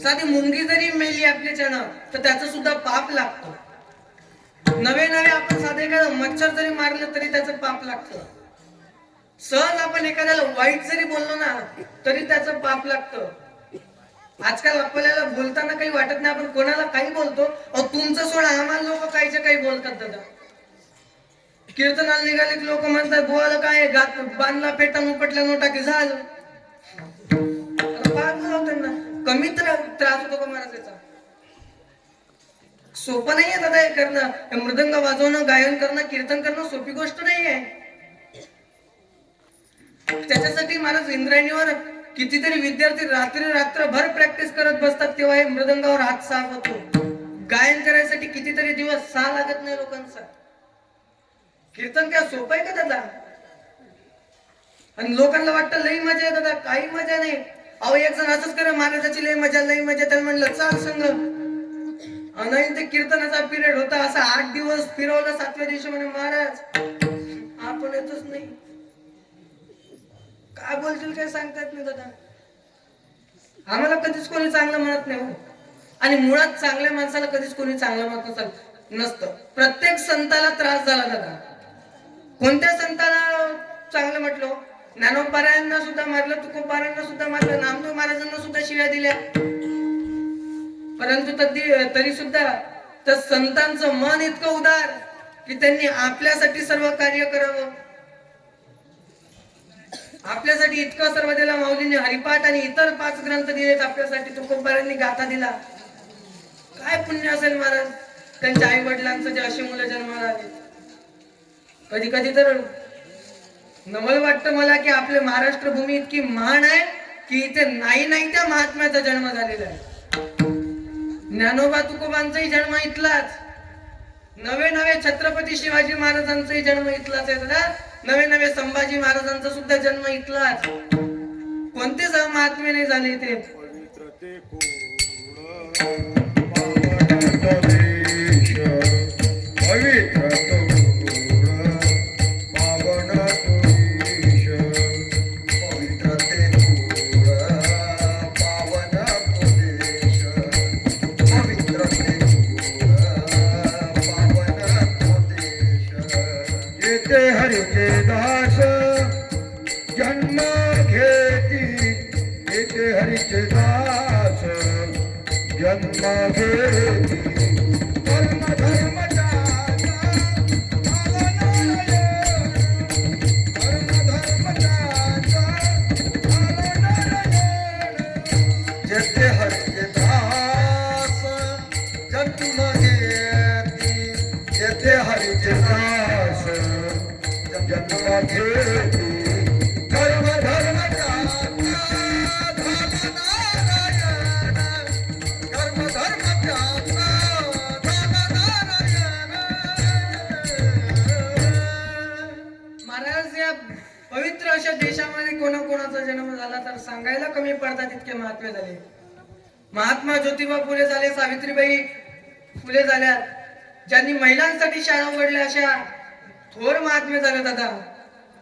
साधी मुंगी जरी मेली आपल्याच्यानं तर त्याचं सुद्धा पाप लागतं. नवे नवे आपण साधे एखादं मच्छर जरी मारलं तरी त्याचं पाप लागतं. सहज आपण एखाद्याला वाईट जरी बोललो ना तरी त्याचं पाप लागतं. आजकाल आपल्याला बोलताना काही वाटत नाही, आपण कोणाला काही बोलतो. तुमचं सोडा, आम्हाला लोक काहीचे काही बोलतात. दादा कीर्तनाला निघाले लोक म्हणतात बोल काय गात बांधला पेटा उपटल्या नोटा की झालं. त्यांना कमी त्रास होतो का महाराजाचा? सोपं नाहीये दादा हे करणं. मृदंग वाजवणं, गायन करणं, कीर्तन करणं सोपी गोष्ट नाहीये. त्याच्यासाठी महाराज इंद्रायणीवर कितीतरी विद्यार्थी रात्री रात्रभर प्रॅक्टिस करत बसतात तेव्हा हे मृदंगावर हात साफ होतो. गायन करायसाठी कितीतरी दिवस सहा लागत नाही लोकांचा. कीर्तन काय सोपं आहे का दादा? आणि लोकांना वाटतं लई मजा आहे दादा. काही मजा नाही. अहो एक जण असंच करा, महाराजाची लई मजा लई मजा. त्याला म्हणलं चाल संग. नाही ते कीर्तनाचा पिरियड होता, असा 8 दिवस फिरवलं. 7व्या दिवशी म्हणे महाराज आपण येतच नाही. काय बोलतील काय सांगतात नाही दादा. आम्हाला कधीच कोणी चांगलं म्हणत नाही हो. आणि मुळात चांगल्या माणसाला कधीच कोणी चांगलं म्हणत नसतं. प्रत्येक संताला त्रास झाला दादा. कोणत्या संताला चांगलं म्हटलं? ज्ञानोबारायांना सुद्धा मारलं, तुकोबारायांना सुद्धा मारलं, नामदेव महाराजांना सुद्धा शिव्या दिल्या. परंतु तरी सुद्धा त्या संतांचं मन इतकं उदार की त्यांनी आपल्यासाठी सर्व कार्य करावं. आपल्यासाठी इतकं सर्व दिला. माऊलींनी हरिपाठ आणि इतर 5 ग्रंथ दिलेत आपल्यासाठी. तुकोबारायांनी गाथा दिला. काय पुण्य असेल महाराज त्यांच्या आई वडिलांचं जे अशी मुलं जन्माला आले. कधी कधी तर नवल वाटतं मला की आपले महाराष्ट्र भूमी इतकी महान आहे की इथे नाही त्या महात्म्याचा जन्म झालेला आहे. ज्ञानोबा तुकोबांचाही जन्म इथलाच. नवे छत्रपती शिवाजी महाराजांचाही जन्म इथलाच आहे दादा. नवे संभाजी महाराजांचा सुद्धा जन्म इथलाच. कोणतेच महात्मे नाही झाले इथे. हरिचे दास जन्म घेती. येते हरिचे दास जन्म घेती. धर्म धर्मचा जेते हरिचे दास जन्म घेती. जेते हरिचे दास जन्म घेती. धर्म धर्मचा धर्म धर्मचा महाराज या पवित्र अशा देशामध्ये कोणाकोणाचा जन्म झाला तर सांगायला कमी पडतात इतके महात्मे झाले. महात्मा ज्योतिबा फुले झाले, सावित्रीबाई फुले झाल्या, ज्यांनी महिलांसाठी शाळा उघडल्या अशा थोर महात्मे झाले दादा.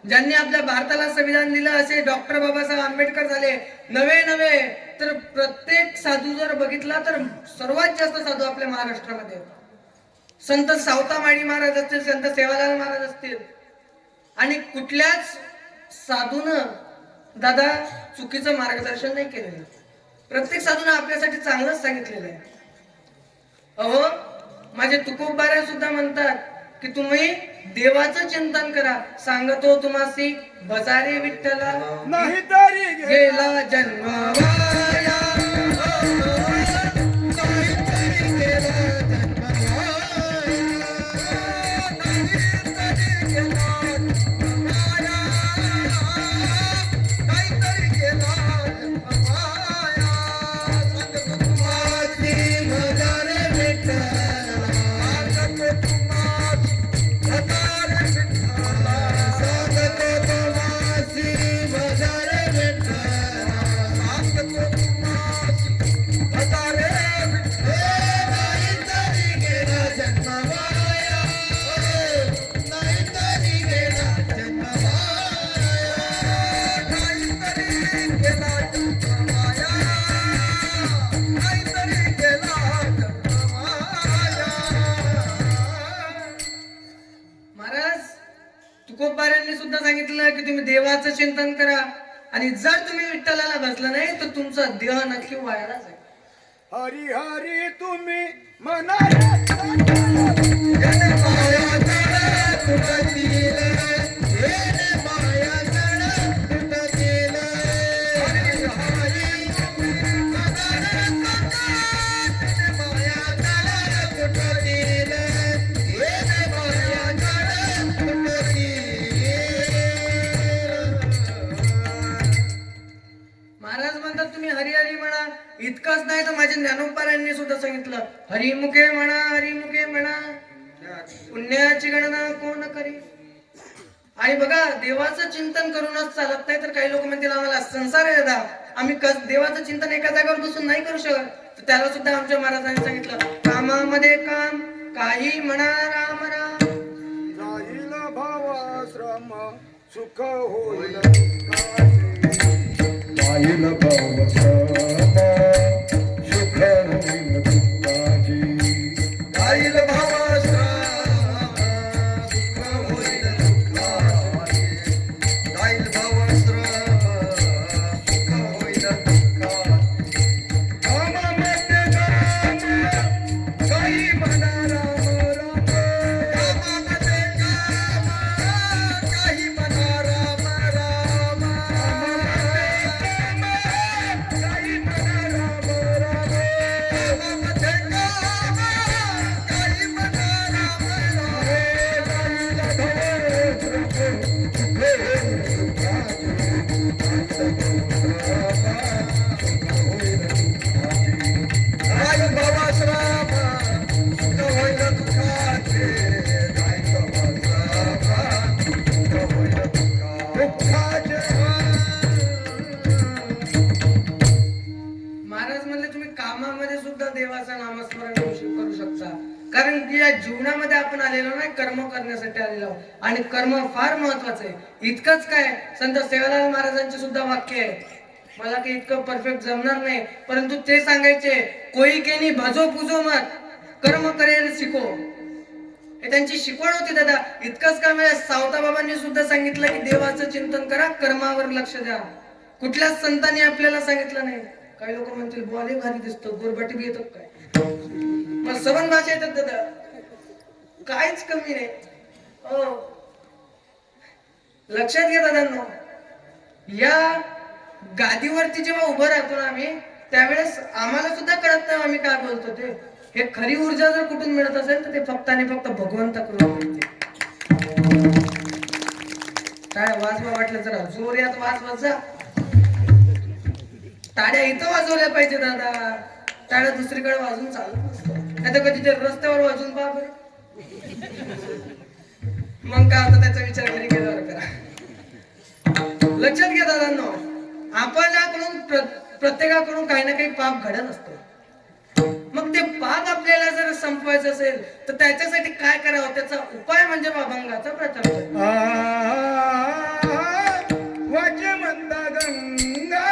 ज्यांनी आपल्या भारताला संविधान दिलं असे डॉक्टर बाबासाहेब आंबेडकर झाले. नवे तर प्रत्येक साधू जर बघितला तर सर्वात जास्त साधू आपल्या महाराष्ट्रामध्ये. संत सावतामाळी महाराज असतील, संत सेवालाल महाराज असतील. आणि कुठल्याच साधूनं दादा चुकीचं मार्गदर्शन नाही केलेलं. प्रत्येक साधूनं आपल्यासाठी चांगलंच सांगितलेलं आहे. अहो माझे तुकोबारे सुद्धा म्हणतात की तुम्ही देवाचं चिंतन करा. सांगतो तुम्हासी भजारे विठ्ठला नाही तरी गेला जन्म वाया. देवाचं चिंतन करा. आणि जर तुम्ही विठ्ठलाला भजलं नाही तर तुमचा देह नक्की वायाला जाईल. हरी हरी तुम्ही म्हणाले येणे माया जड तुटतील, येणे माया जड तुटतील. हरी हरी तुम्ही म्हणाले येणे माया जड तुटतील, येणे माया जड तुटतील. महाराज म्हणतात तुम्ही हरी हरी म्हणा. इतकंच नाही तर माझ्या ज्ञानोपाऱ्यांनी सुद्धा सांगितलं हरिमुखे म्हणा, हरिमुखे म्हणा, पुण्याची गणना कोण करी. आणि बघा देवाचं चिंतन करूनच चालत नाही. तर काही लोक म्हणतील आम्हाला संसार आहे दादा, आम्ही देवाचं चिंतन एका जागेवर बसून नाही करू शकत. तर त्याला सुद्धा आमच्या महाराजांनी सांगितलं कामामध्ये काम, काही म्हणा राम राम. जाईल भावाश्रम सुख होईल जाईल भावश्रम सुख होईल दुःखाची. जाईल भावाश्रम सुख होईल दुःखाचे. जाईल भावाश्रम सुख होईल दुःखाचे. कामामध्ये काम, काही म्हणा राम राम. कामामध्ये काम, काही म्हणा राम राम. काही म्हणा राम राम. कामामध्ये काम, काही म्हणा राम जाईल भावाश्रम सुख होईल दुःखाचे. जाईल भावाश्रम सुख होईल दुःखाचे. महाराज म्हणले तुम्ही कामामध्ये सुद्धा देवाचं नामस्मरण करू शकता. कारण की या जीवनामध्ये आपण आलेलो नाही कर्म करण्यासाठी आलेलो आहोत. आणि कर्म फार महत्वाचं आहे. इतकंच काय संत सेवालाल महाराजांचे सुद्धा वाक्य आहे. मला काही इतकं परफेक्ट जमणार नाही परंतु ते सांगायचे कोई केनी भजो पूजो मत कर्म करेल शिको. हे त्यांची शिकवण होती दादा. इतकंच काय माझ्या सावता बाबांनी सुद्धा सांगितलं की देवाचं चिंतन करा, कर्मावर लक्ष द्या. कुठल्याच संतांनी आपल्याला सांगितलं नाही. काही लोक म्हणतील बॉले भारी दिसतो, गोरबाटी बी येतो काय, मग सबन भाषा येतात दादा, काहीच कमी नाही. हो लक्षात घ्या दादांनो, या गादीवरती जेव्हा उभं राहतो ना आम्ही त्यावेळेस आम्हाला सुद्धा कळत नाही आम्ही काय बोलतो ते. हे खरी ऊर्जा जर कुठून मिळत असेल तर ते फक्त आणि फक्त भगवंताकडून मिळते. काय वाजवा वाटलं जरा जोर यात वाजवा. टाळ्या इथं वाजवल्या पाहिजे दादा. टाळ्या दुसरीकडे वाजून चालत नसतं. नाही तर कधी ते रस्त्यावर वाजून पहा बरं, मग काय होतं त्याचा विचार घरी गेल्यावर करा. लक्षात घ्या दादांनो, आपल्याकडून प्रत्येकाकडून काही ना काही पाप घडत असतो. मग ते पाप आपल्याला जर संपवायचं असेल तर त्याच्यासाठी काय करावं, त्याचा उपाय म्हणजे अभंगाचा प्रचार. वाचे मंदा गंगा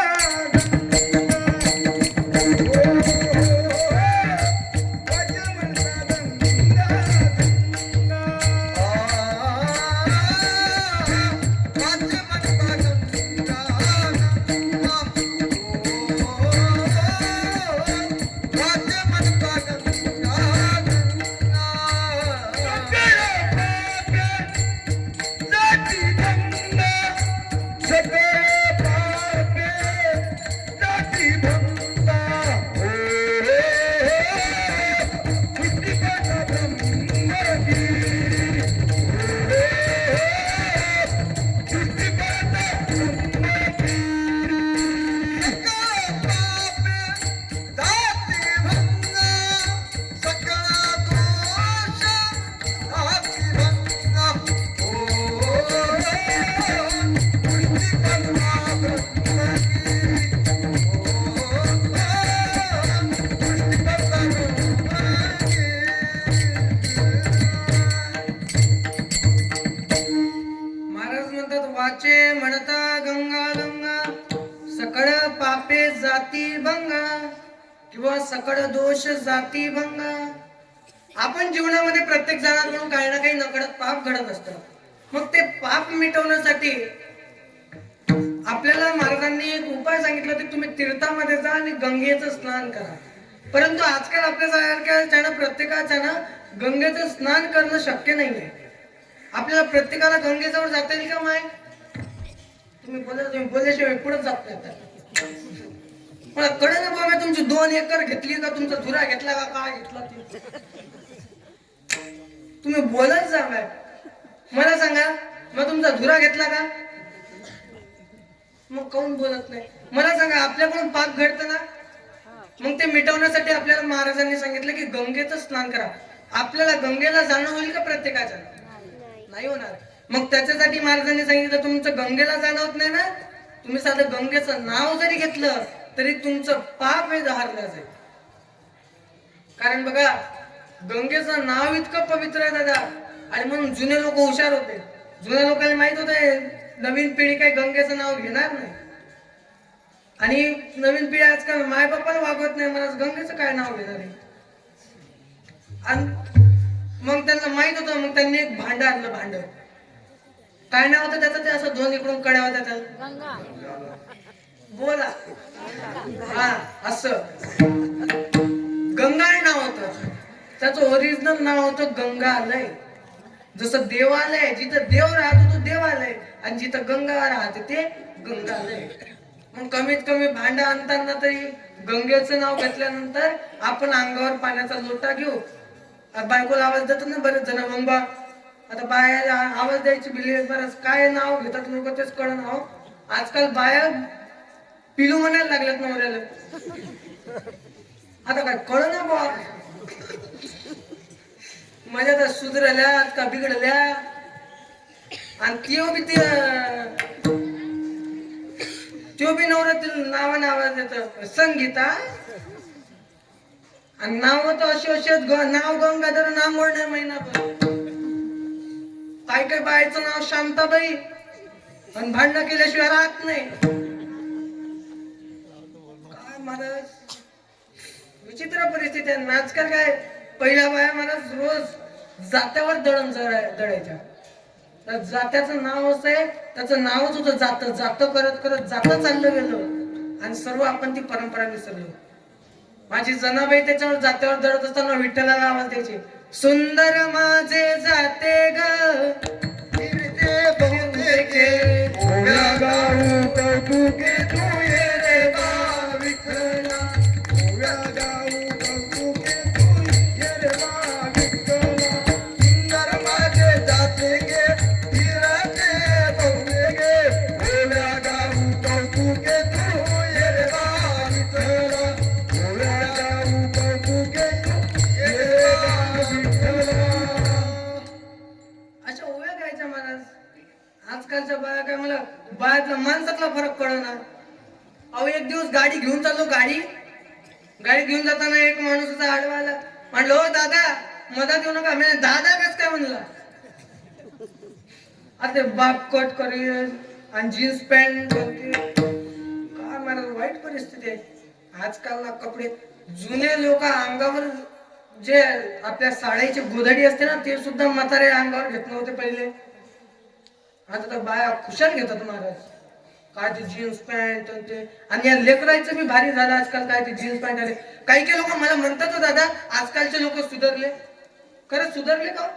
किंवा सकळ दोष जाती भंगा. आपण जीवनामध्ये प्रत्येक जणांकडून काही ना काही नकळत पाप घडत असतं. मग ते पाप मिटवण्यासाठी महाराजांनी एक उपाय सांगितला की तुम्ही तीर्थामध्ये जा आणि गंगेचं स्नान करा. परंतु आजकाल आपल्यासारख्या प्रत्येकाच्या ना गंगेचं स्नान करणं शक्य नाहीये. आपल्याला प्रत्येकाला गंगेजवळ जाता येईल का माय? तुम्ही बोलल्याशिवाय पुढे जात नाही. मला कळे ना बाबा, तुमची 2 एकर घेतली का, तुमचा धुरा घेतला का, काय घेतला ते तुम्ही बोलत जा. मला सांगा, मग तुमचा धुरा घेतला का? मग काऊन बोलत नाही? मला सांगा, आपल्याकडून पाप घडतं ना, मग ते मिटवण्यासाठी आपल्याला महाराजांनी सांगितलं की गंगेचं स्नान करा. आपल्याला गंगेला जाणं होईल का? प्रत्येकाच्या नाही होणार. मग त्याच्यासाठी महाराजांनी सांगितलं तुमचं गंगेला जाणं होत नाही ना, तुम्ही साधं गंगेचं नाव जरी घेतलं तरी तुमचं पाप हे हरलं जाईल. कारण बघा, गंगेचं नाव इतकं पवित्र आहे दादा, आणि म्हणून जुने लोक हुशार होते. जुन्या लोकांना माहित होते नवीन पिढी काही गंगेचं नाव घेणार नाही, आणि नवीन पिढी आजकाल माय बापाला वागवत नाही, मला गंगेचं काय नाव घेणार आहे. आणि मग त्यांना माहित होतं, मग त्यांनी एक भांड आणलं. भांड काय नाव होतं त्याचं? ते असं 2 इकडून कड्या होत्या त्याला, बोला हा, असं गंगा नाव होतं त्याचं. ओरिजिनल नाव होतं गंगालय. जसं देवालय, जिथं देव राहतो तो देवालय, आणि जिथं गंगा राहते ते गंगालय. मग कमीत कमी भांड आणताना तरी गंगेचं नाव घेतल्यानंतर आपण अंगावर पाण्याचा लोटा घेऊ. बायकोला आवाज देतात ना बरेच जण, मग बा आता बाया आवाज द्यायची बिली बरंच काय नाव घेतात लोक तेच कळ नाव. आजकाल बाया पिलू म्हणायला लागल्यात नवऱ्याला. आता काय कळ ना बा, माझ्या तर सुधरल्या का बिघडल्या. आणि त्यो बी नवऱ्यातील नावाने आवाज देत संगीता, आणि नाव तर अशी नाव गंगाधर नांगोळ नाही महिनाभर. काय बायचं नाव शांताबाई, आणि भांडण केल्याशिवाय राहत नाही. काय महाराज विचित्र परिस्थिती आहे. आजकाल काय, पहिल्या बाया महाराज रोज जात्यावर दळण दळायच्या. तर जात्याचं नाव असं आहे, त्याचं नावच होतं जात. जात करत करत जात चाललं गेलं, आणि सर्व आपण ती परंपरा विसरलो. माझी जनाबाई त्याच्यावर जात्यावर दळत असताना विठ्ठलाला आवाज द्यायची, सुंदर माझे जाते ग फिरते बहुतेके, ओव्या गाऊ कौतुके तू ये रे बा विठ्ठला, ओव्या गाऊ कौतुके तू ये रे बा विठ्ठला. सुंदर माझे जाते गे फिरते बहुतेके, ओव्या गाऊ कौतुके तू ये रे बा विठ्ठला, ओव्या गाऊ कौतुके तू ये रे बा विठ्ठला. अशा ओव्या गायच्या महाराज. आजकालच्या बाया काय, मला बायातला माणसातला फरक कळना. अहो एक दिवस गाडी घेऊन चाललो, गाडी घेऊन जाताना एक माणूस असा आडवा आला. म्हणलं हो दादा मधात येऊ नका. म्हणजे दादा कस काय म्हणला? आता बाप कट करेल आणि जीन्स पॅन्ट काय महाराज, वाईट परिस्थिती आहे. आजकाल ना कपडे, जुने लोक अंगावर जे आपल्या साड्याची गोधडी असते ना, ते सुद्धा म्हातारे अंगावर घेत नव्हते पहिले. आता तर बाया खुशाल घेतात महाराज. काय ते जीन्स पॅन्ट ते, आणि या लेकरायचं बी भारी झालं आजकाल. काय ते जीन्स पॅन्ट आले. काही लोक मला म्हणतात दादा आजकालचे लोक सुधारले. खरंच सुधारले का?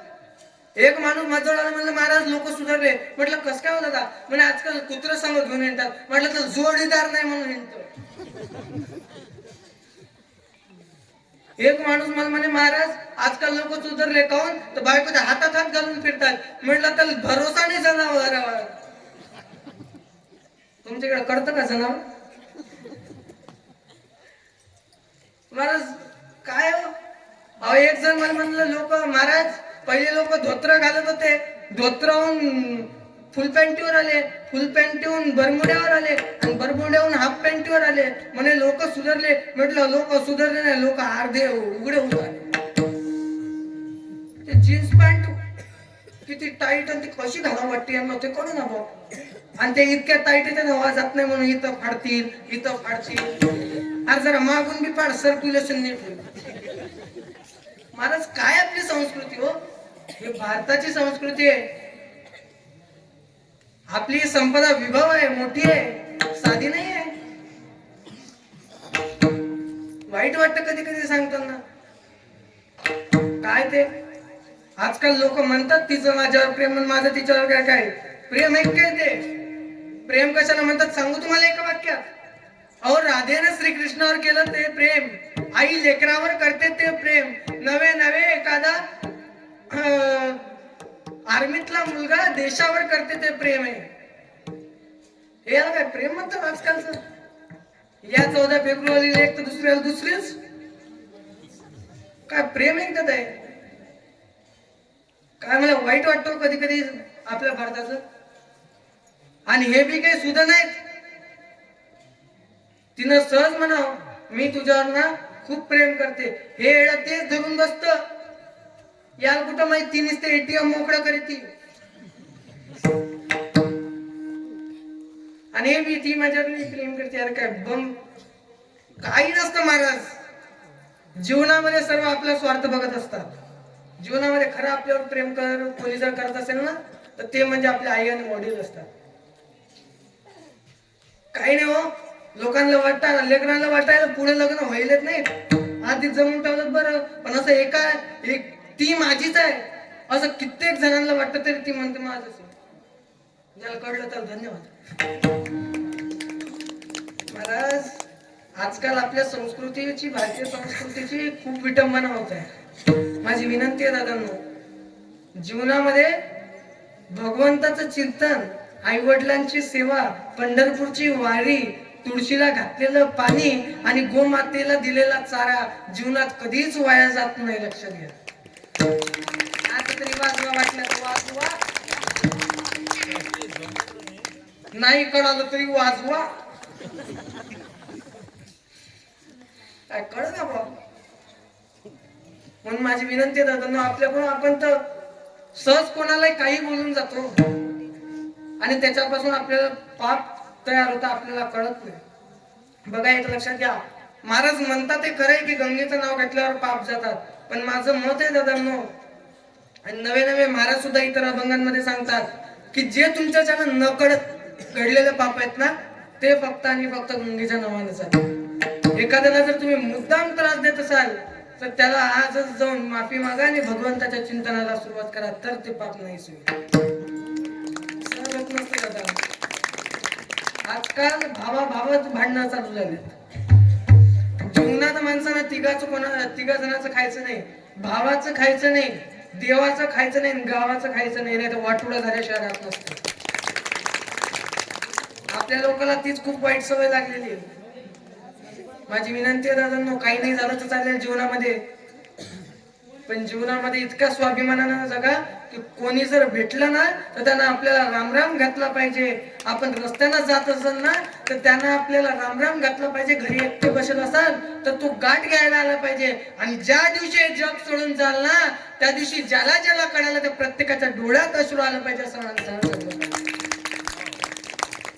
एक माणूस माझ्याजवळ आला, म्हणलं महाराज लोक सुधारले. म्हटलं कस काय हो दादा? म्हणजे आजकाल कुत्र संघ घेऊन येतात. म्हटलं तर जोडीदार नाही म्हणून येतो. एक माणूस मला म्हणे महाराज आजकाल लोक सुधारले काऊन? तर बायकोच्या हातात हात घालून फिरतात. म्हटलं तर भरोसा नाही जनावरावर. तुमच्याकडे कळतं का जनावर? महाराज काय हो, अहो एक जण मला म्हणलं लोक महाराज पहिले लोक धोत्र घालत होते, धोत्राहून फुल पॅन्टीवर आले, फुल पॅन्टीहून बरमुड्यावर आले, आणि बरमुड्याहून हाफ पॅन्टीवर आले. म्हणे लोक सुधारले. म्हटलं लोक सुधारले नाही, लोक अर्धे उघडे होत आले. ते जीन्स पॅन्ट किती टाईट आणि ती कशी घालावं वाटते यांना ते कळू ना भाऊ. आणि ते इतक्या टाईट येते हवा जात नाही म्हणून इथं फाडतील इथं फाडतील. अरे जरा मागून बी फाड, सर्क्युलेशन नीट होईल. महाराज काय आपली संस्कृती हो, ही भारताची संस्कृती आहे. आपली संपदा विभव आहे, मोठी आहे, साधी नाही आहे. वाईट वाटतं कधी कधी सांगताना. काय ते आजकाल लोक म्हणतात तिचं माझ्यावर प्रेम आणि माझं तिच्यावर काय. काय प्रेम आहे काय ते? प्रेम कशाला म्हणतात सांगू तुम्हाला एका वाक्यात. अहो राधेने श्रीकृष्णावर केलं ते प्रेम, आई लेकरावर करते ते प्रेम, नवे नवे एखादा आर्मीतला मुलगा देशावर करते ते प्रेम आहे. हे याला काय प्रेम म्हणतात आजकालच? या 14 फेब्रुवारीला एक तर दुसऱ्याला दुसरीच काय प्रेम ऐकतात आहे. काय मला वाईट वाटतं कधी कधी आपल्या भारताचं. आणि हे बी काही सुद्धा नाहीत. तिनं सहज म्हणाव मी तुझ्यावर ना खूप प्रेम करते, हे येडा तेच धरून बसत. याला कुठं माहित तिनेच ते एटीएम मोकळं करीत. आणि हे बी ती माझ्यावर प्रेम करते. यार काय बम काही नसतं महाराज. जीवनामध्ये सर्व आपला स्वार्थ बघत असतात. जीवनामध्ये खरं आपल्यावर प्रेम कोणी जर करत असेल ना तर ते म्हणजे आपले आई आणि वडील असतात. काही नाही हो, लोकांना वाटतं लेकरांना वाटायला पुढे लग्न व्हायलेच नाहीत, आधी जमून ठेवलं बरं. पण असं एक ती माझीच आहे असं कित्येक जणांना वाटतं तरी ती म्हणते माझंच. ज्याला कळलं तर धन्यवाद. महाराज आजकाल आपल्या संस्कृतीची, भारतीय संस्कृतीची खूप विटंबना होत आहे. माझी विनंती आहे दादांनो, जीवनामध्ये भगवंताचं चिंतन, आई वडिलांची सेवा, पंढरपूरची वारी, तुळशीला घातलेलं पाणी आणि गोमातेला दिलेला चारा जीवनात कधीच वाया जात नाही. लक्षात घ्या. आता तरी वाजवा वाटलं तर वाजवा, नाही कळालं तरी वाजवा. काय कळ ना बा. म्हणून माझी विनंती आहे दादा, आपल्याकडून आपण तर सहज कोणालाही काही बोलून जातो आणि त्याच्यापासून आपल्याला पाप तयार होता, आपल्याला कळत नाही. बघा एक लक्षात घ्या, महाराज म्हणतात ते खरंय की गंगेचं नाव घेतल्यावर पाप जातात. पण माझं मत आहे दादांनो, आणि नवे नवे महाराज सुद्धा इतर अभंगांमध्ये सांगतात की जे तुमच्याच्यानं न कळत घडलेले पाप आहेत ना ते फक्त आणि फक्त गंगेच्या नावाने जातात. एखाद्याला जर तुम्ही मुद्दाम त्रास देत असाल तर त्याला आजच जाऊन माफी मागा आणि भगवंताच्या चिंतनाला सुरुवात करा, तर ते पाप नाही आजकाल भावाभावात भांडणं चालू झाले. जीवनात माणसानं तिघा जणांचं खायचं नाही, भावाचं खायचं नाही, देवाचं खायचं नाही, गावाचं खायचं नाही, नाही तर वाटोळं झाल्याशिवाय राहत नसतं. आपल्या लोकांना तीच खूप वाईट सवय लागलेली आहे. माझी विनंती आहे दादांनो, काही नाही झालं तर चालेल जीवनामध्ये, पण जीवनामध्ये इतका स्वाभिमानानं जगा की कोणी जर भेटलं ना तर त्यांना आपल्याला रामराम घातला पाहिजे. आपण रस्त्यानं जात असेल ना तर त्यांना आपल्याला रामराम घातला पाहिजे. घरी एकटे बसेल असाल तर तो गाठ घ्यायला आला पाहिजे. आणि ज्या दिवशी जग सोडून जाल ना त्या दिवशी ज्याला ज्याला कळालं त्या प्रत्येकाच्या डोळ्यात अश्रू आलं पाहिजे असं माणसानं.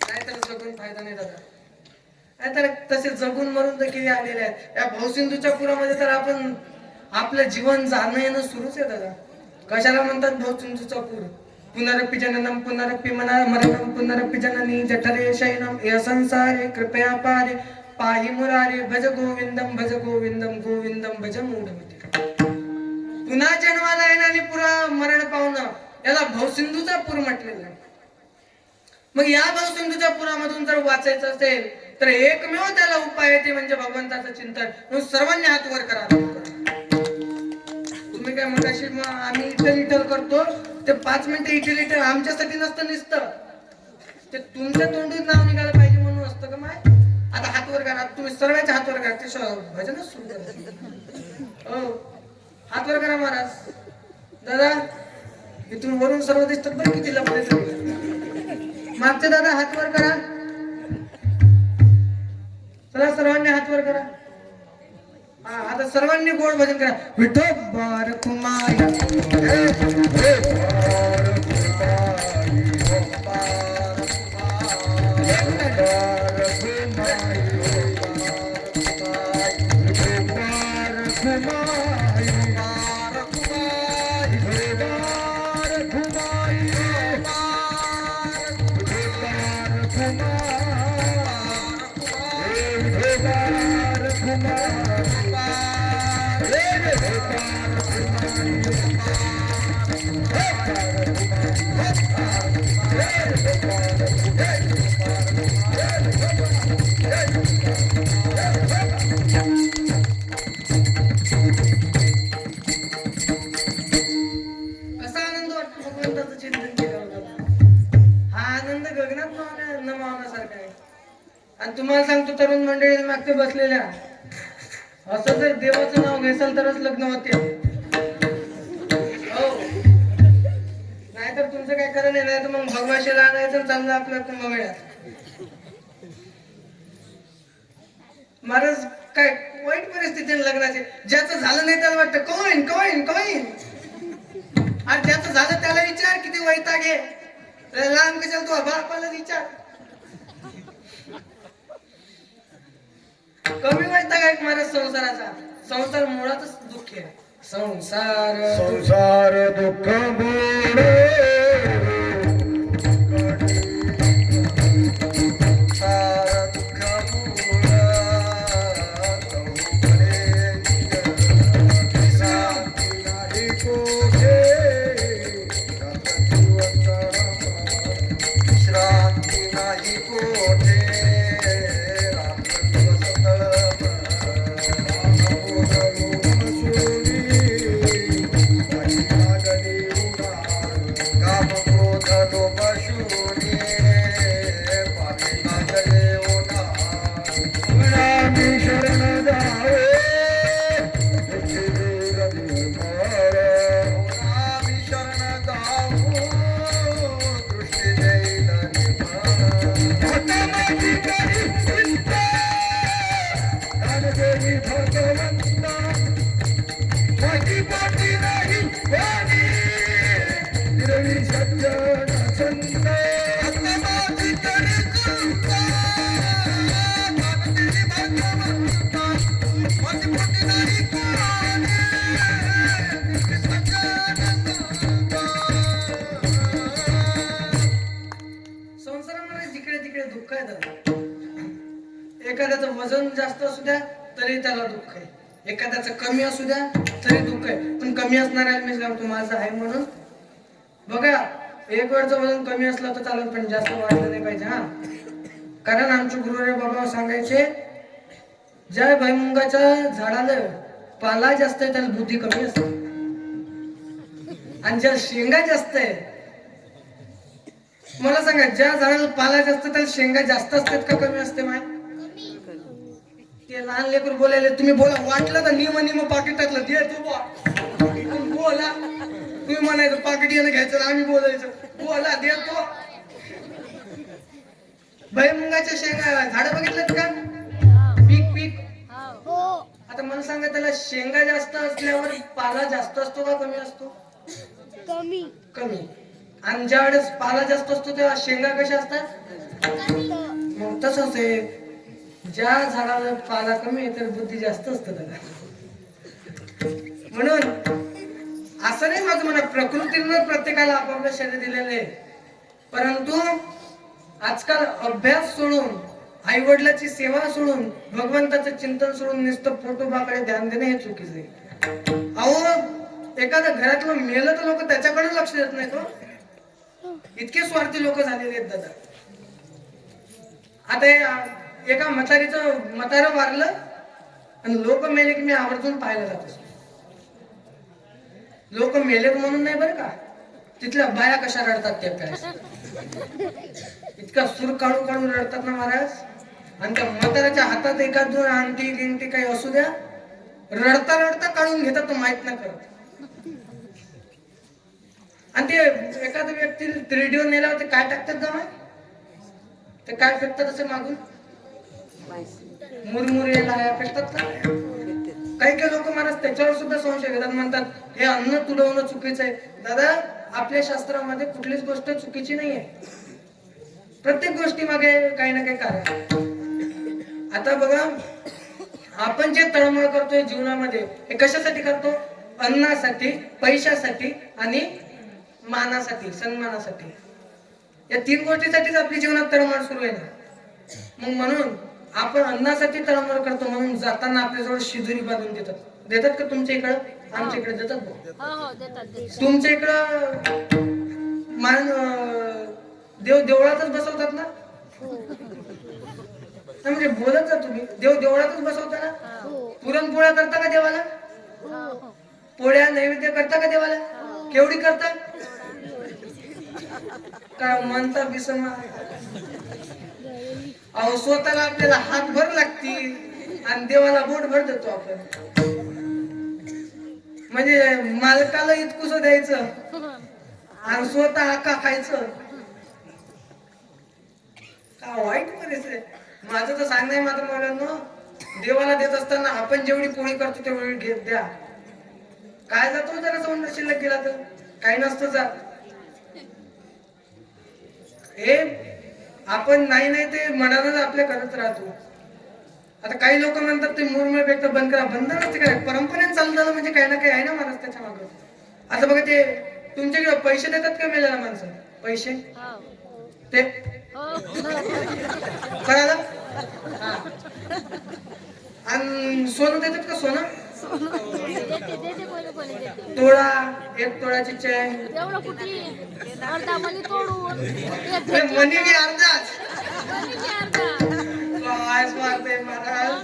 नाहीतर जगून फायदा नाही दादा. नाहीतर तसे जगून मरून तर किती आलेले आहेत. या भाऊसिंधूच्या पुरामध्ये तर आपण आपलं जीवन जाणं येणं सुरूच आहे दादा. कशाला म्हणतात भाऊसिंधूचा पूर? पुनरपि जननम पुनरपि मरणम पुनरपि जननी जठरे शयनम या संसारे कृपया पारे पाहि मुरारे भज गोविंदम गोविंदम भज मूढमती. पुन्हा जन्माला येणं आणि पुन्हा मरण पावणं याला भाऊसिंधूचा पूर म्हटलेला आहे. मग या भाऊसिंधूच्या पुरामधून जर वाचायचं असेल तर एकमेव त्याला उपाय आहे, ते म्हणजे भगवंताचं चिंतन. म्हणून सर्वांनी हात वर करा. तुम्ही काय मगाशी आम्ही इटल करतो ते 5 मिनिटं इटल आमच्यासाठी नसतं, निसतं ते तुमच्या तोंडून नाव निघालं पाहिजे म्हणून असतं का माय. आता हात वर करा, तुम्ही सर्वांचे हात वर करा, ते भजनच सुरू करा. हो हात वर करा महाराज. दादा इथून वरून सर्व दिसतात बरं किती लपडे सगळे. मागचे दादा हात वर करा. चला सर्वांनी हात वर करा. आता सर्वांनी गोड भजन करा. विठोबार कुमार कसा आनंद वाटतो भगवंताचं चिंतन केल्यावर. हा आनंद गगनात नमावण्यासारखा आहे. आणि तुम्हाला सांगतो तरुण मंडळी मागते बसलेल्या, असं जर देवाचं नाव घेसाल तरच लग्न होते. हो, नाहीतर तुमचं काय खरं नाही. तर मग भगवाशीला आणायचं चांगलं आपलं कुंभमेळ्यात. महाराज काय वाईट परिस्थिती आहे लग्नाची. ज्याचं झालं नाही त्याला वाटतं कॉइन कॉइन कॉइन, आणि ज्याचं झालं त्याला विचार किती वैताग आहे. लहान कशाला तू बापाला विचार. कमी वैताग आहे महाराज संसाराचा. संसार मुळातच दुःख आहे. संसार दुःख मोडे संसारामध्ये जिकडे तिकडे दुःख आहे दादा. एखाद्याचं वजन जास्त असू द्या तरी त्याला दुःख आहे. एखाद्याचं कमी असू द्या तरी दुःख आहे. पण कमी असणाऱ्याला मी सांगतो माझं आहे म्हणून बघा. एक वेळचं वजन कमी असलं तर चालेल, पण जास्त वाढलं नाही पाहिजे. हा, कारण आमचे गुरुरे बाबा सांगायचे, ज्या भुईमुगाच्या झाडाला पाला जास्त आहे त्याला बुद्धी कमी असते, आणि ज्या शेंगा जास्त आहे. मला सांगा, ज्या झाडाला पाला जास्त त्याला शेंगा जास्त असतात का कमी असते? माय ते लहान लेकरू बोलायला तुम्ही बोला, वाटलं तर निम पाकिट टाकलं दे तू बोला. तुम्ही म्हणायचं पाकिट येणं घ्यायचं, आम्ही बोलायचं बोला देतो. भुईमुगाच्या शेंगा झाडं बघितलं का? पीक पीक. आता मला सांगा, त्याला शेंगा जास्त असल्यावर पाला जास्त असतो का कमी असतो? कमी. कमी. आणि ज्या वेळेस पाला जास्त असतो तेव्हा शेंगा कशा असतात? मग तसंच आहे, ज्या झाडाला पाला कमी आहे तर बुद्धी जास्त असतं त्याला. म्हणून असं नाही माझं म्हणा, प्रकृतीनं प्रत्येकाला आपापलं शरीर दिलेलं आहे. परंतु आजकाल अभ्यास सोडून, आई वडिलाची सेवा सोडून, भगवंताचं चिंतन सोडून नुसतं फोटोबाकडे ध्यान देणे हे चुकीचं आहे. अहो, एखाद्या घरातलं मेलं तर लोक त्याच्याकडे लक्ष देत नाही. तो इतके स्वार्थी लोक झालेले आहेत दादा. आता एका म्हातारं वारलं आणि लोक मेले की मी आवर्जून पाहायला जातो. लोक मेलेत म्हणून नाही बरं का, तिथल्या बाया कशा रडतात त्या काय, इतका सूर काढून काढून रडतात ना महाराज. आणि त्या म्हाताऱ्याच्या हातात एखाद दोन अंगठी गिंगठी काही असू द्या, रडता रडता काढून घेतात, तो माहित नाही करत. आणि ते एखाद्या व्यक्ती रेडिओ नेल्यावर ते काय टाकतात जमा, ते काय फेकतात असे मागून मुरमुरेला फेकतात का? काही काही लोक महाराज त्याच्यावर सुद्धा संशय घेतात, म्हणतात हे अन्न तुडवणं चुकीचं आहे. दादा, आपल्या शास्त्रामध्ये कुठलीच गोष्ट चुकीची नाहीये. प्रत्येक गोष्टी मागे काही ना काही कारण. आता बघा, आपण जे तळमळ करतोय जीवनामध्ये हे कशासाठी करतो? अन्नासाठी, पैशासाठी आणि मानासाठी, सन्मानासाठी. या तीन गोष्टीसाठीच आपली जीवनात तळमळ सुरू आहे ना. मग म्हणून आपण अन्नासाठी तळमळ करतो म्हणून जाताना आपल्याजवळ शिदोरी बांधून देतात का तुमच्या इकडं? आमच्या इकडे देतात भाऊ. तुमच्या इकडं देवळातच बसवतात ना? म्हणजे बोलत जा तुम्ही, देवळातच बसवता ना? पुरणपोळ्या करता का देवाला? पोळ्या नैवेद्य करता का देवाला? केवढी करता? काय म्हणता बिसमा? अहो स्वतःला आपल्याला हातभर लागती आणि देवाला बोटभर देतो आपण. म्हणजे मालकाला इतकुस द्यायचं आणि स्वतः हक्का खायचं. का वाईट परिस्थिती. माझं तर सांगणं आहे मात्र मुलांनो, देवाला देत असताना आपण जेवढी पोळी करतो तेवढी घेत द्या. काय जातो जरा सौंदर्य शिल्लक गेला तर काही नसतं जात. हे आपण नाही ते मनानच आपल्या करत राहतो. आता काही लोक म्हणतात ते मुरमुरे पेक्षा बंद करा. बंद नसते काय, परंपरेने चालू झालं म्हणजे काही ना काही आहे ना महाराज त्याच्या मागे. आता बघा ते तुमच्याकडे पैसे देतात का मेलेला माणसं? पैसे ते कळालं? आणि सोनं देतात का? सोनं तोळा, एक तोळाची चैन मनी बी अर्धाच. काय स्वार्थ महाराज.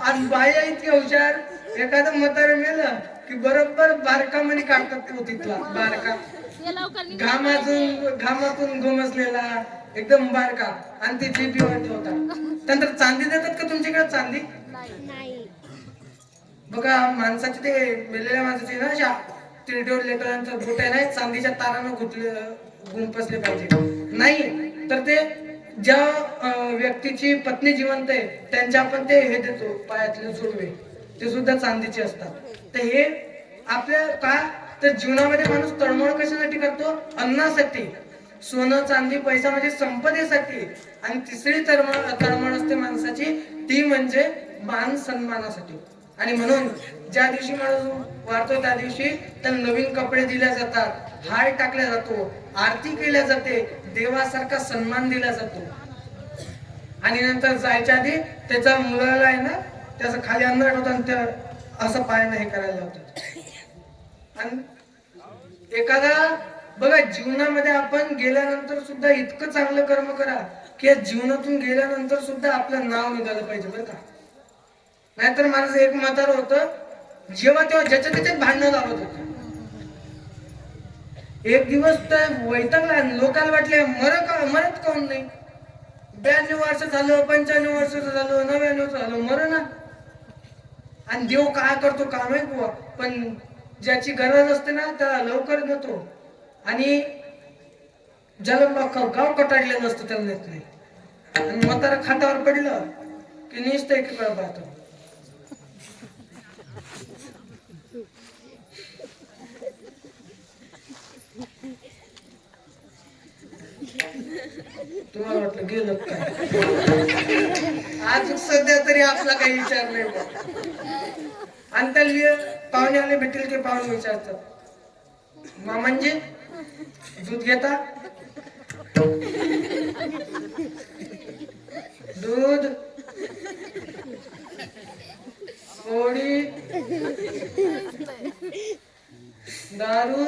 आणि बाया इतके हुशार, एखादं म्हातारं मेलं की बरोबर बारका मनी काढतात तो तिथला बारका, घामातून गोमसलेला एकदम बारका, आणि ते जीपी वर होता. नंतर चांदी देतात का तुमच्याकडे? चांदी बघा माणसाचे ते मेलेल्या माणसाचे ना अशा तिरडोर लेकरांचा बोट्या नाही चांदीच्या तारानं गुंपसले पाहिजे. नाही तर ते ज्या व्यक्तीची पत्नी जिवंत आहे त्यांच्या आपण ते हे देतो पायातले जोडवे, ते सुद्धा चांदीचे असतात. तर हे आपल्या का तर जीवनामध्ये माणूस तळमळ कशासाठी करतो? अन्नासाठी. सोनं चांदी पैसा म्हणजे संपदेसाठी. आणि तिसरी तळमळ असते माणसाची, ती म्हणजे मान सन्मानासाठी. आणि म्हणून ज्या दिवशी माणूस वारतो त्या दिवशी त्याला नवीन कपडे दिल्या जातात, हार टाकला जातो, आरती केल्या जाते, देवासारखा सन्मान दिला जातो. आणि नंतर जायच्या आधी त्याच्या मुलाला आहे ना त्याचं खाली अन्न होतं आणि त्या असं पायानं हे करायला लावतात. आणि एखादा बघा जीवनामध्ये आपण गेल्यानंतर सुद्धा इतकं चांगलं कर्म करा की या जीवनातून गेल्यानंतर सुद्धा आपलं नाव निघालं पाहिजे बरं का. नाहीतर माझं एक म्हातारं होतं, जेव्हा तेव्हा ज्याच्या त्याच्यात भांडणं लावत होतं. एक दिवस तर वैतागला, लोकांना वाटले मरत काऊन नाही. 92 वर्ष झालं, 95 वर्ष झालं, 99 झालं, मर ना. आणि देव काय करतो काय माहित बुवा, पण ज्याची गरज असते ना त्याला लवकर नेतो, आणि ज्याला गाव कटाडलेलं असतं त्याला नेत नाही. आणि म्हातारा खाटावर पडलं की नुसतं एकीकडे पाहतो. तुम्हाला वाटलं गेलं काय? आज सध्या तरी आपला काही विचार नाही. आणि त्या पाहुणे आले भेटेल की पाहुणे विचारतात म्हणजे दूध घेता? दूध, पोळी, दारू,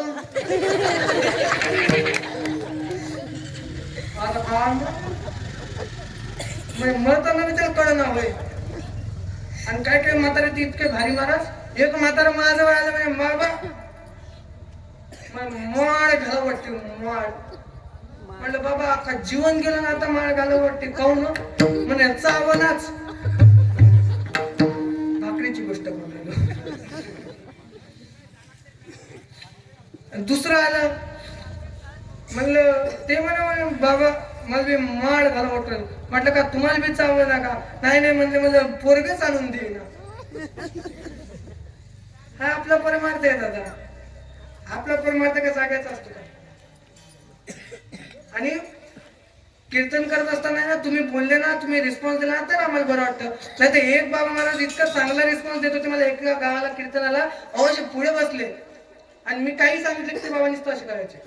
आता काम मरताना मी त्याला कळ ना होय. आणि काय काय म्हातारे ती इतके भारी महाराज. एक म्हातारा माझ्याजवळ आलं म्हणजे बाबा माळ घालावं वाटते. माळ म्हणलं बाबा अख्खा जीवन गेलं ना आता माळ घालावं वाटते. काऊन म्हणे चावनाच. भाकरीची गोष्ट बोललेलो. दुसरं आलं म्हणलं ते म्हणे बाबा मला बी माळ घालावं वाटलं. म्हटलं का तुम्हाला बी चावलं ना का? नाही नाही म्हणले मला पोरगच आणून दे ना. हा आपला परमार्थ आहे दादा. आपला परमार्थ का जागायचा असतो का? आणि कीर्तन करत असताना ना तुम्ही बोलले ना, तुम्ही रिस्पॉन्स दिला तर आम्हाला बरं वाटतं. नाही तर एक बाबा मला इतका चांगला रिस्पॉन्स देत होते मला एका गावाला कीर्तनाला, अवश्य पुढे बसले आणि मी काही सांगितलं की ते बाबा नुसतं असे करायचे,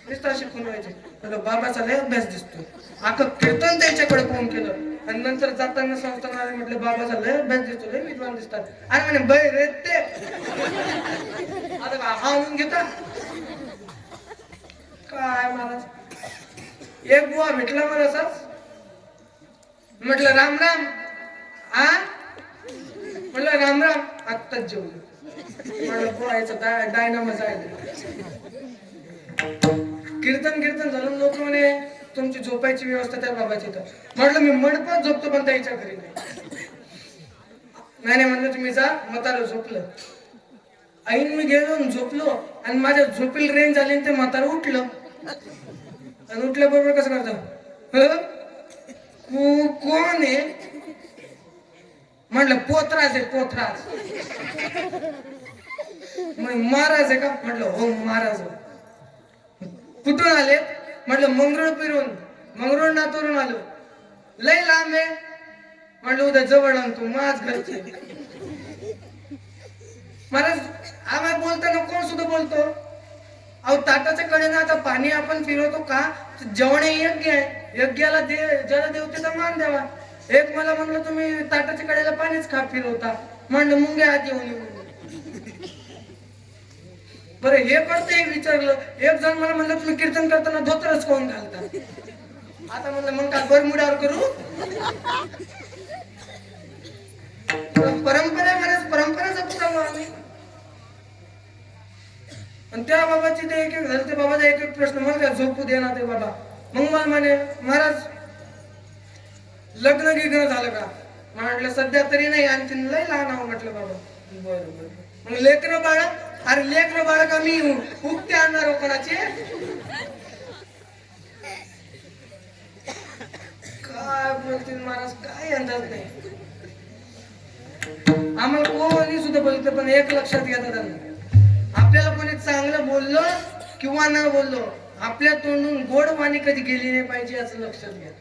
नुसतं असे खुनवायचे. बाबाचा लय अभ्यास दिसतो. अख्खं कीर्तन त्यांच्याकडे फोन केलं आणि नंतर जाताना संस्थानाला म्हटलं बाबाचा लय अभ्यास दिसतो, लय विद्वान दिसतात. आणि म्हणे बै रे ते आता का हा म्हणून घेता काय महाराज. एक बुवा भेटला मला असाच, म्हटलं राम राम. आ म्हटलं राम राम. आत्ताच जेवलो. म्हटलं बुवायचं डायनामा जायला. कीर्तन झालं. लोक म्हणे तुमची झोपायची व्यवस्था त्या बाबाची तर. म्हटलं मी मंडपात झोपतो पण त्याच्या घरी नाही म्हणलं तुम्ही जा. म्हातारं झोपलं. ऐन मी गेलो झोपलो आणि माझ्या झोपेल रेंज आली आणि ते म्हातारं उठलं. आणि उठल्याबरोबर कसं करतं, कोण आहे म्हटलं पोतराज आहे पोतराज. महाराज आहे का म्हटलं हो महाराज. कुठून आले म्हटलं मंगरुळ नातूरून आलो. लय लांब आहे म्हटलं उद्या जवळ आणतो माझ घरचे. महाराज आम्हाला बोलताना कोण सुद्धा बोलतो अहो ताटाच्या कडेनं आता पाणी आपण फिरवतो का, जेवण यज्ञ आहे, यज्ञाला ज्याला देवतेचा मान द्यावा. एक मला म्हणलं तुम्ही ताटाच्या कडेला पाणीच खा फिरवता. म्हणलं मुंगे आत येऊन बरं हे करते. एक विचारलं, एक जण मला म्हणलं तुम्ही कीर्तन करताना धोतरच कोण घालता. आता म्हणलं मग काय बरमुडावर करू. परंपरा महाराज परंपरा जपतो आम्ही. आणि त्या बाबाची ते एक झालं. ते बाबाचा एक प्रश्न मला काय झोपू दे ना ते बाबा. मग मला म्हणे महाराज लग्न गिग्न झालं का. म्हटलं सध्या तरी नाही आणखी लय लहान आहो म्हटलं बाबा. बरोबर. मग लेकरं बाळ. अरे लेकरं बाळ का मी उगते आणणार हो कोणाचे. काय बोलतील महाराज काय अंदाज नाही. आम्हाला कोणी सुद्धा बोलत पण एक लक्षात घेतात, आपल्याला कोणी चांगलं बोललो किंवा न बोललो आपल्या तोंडून गोड वाणी कधी गेली नाही पाहिजे याचं लक्षात घ्या.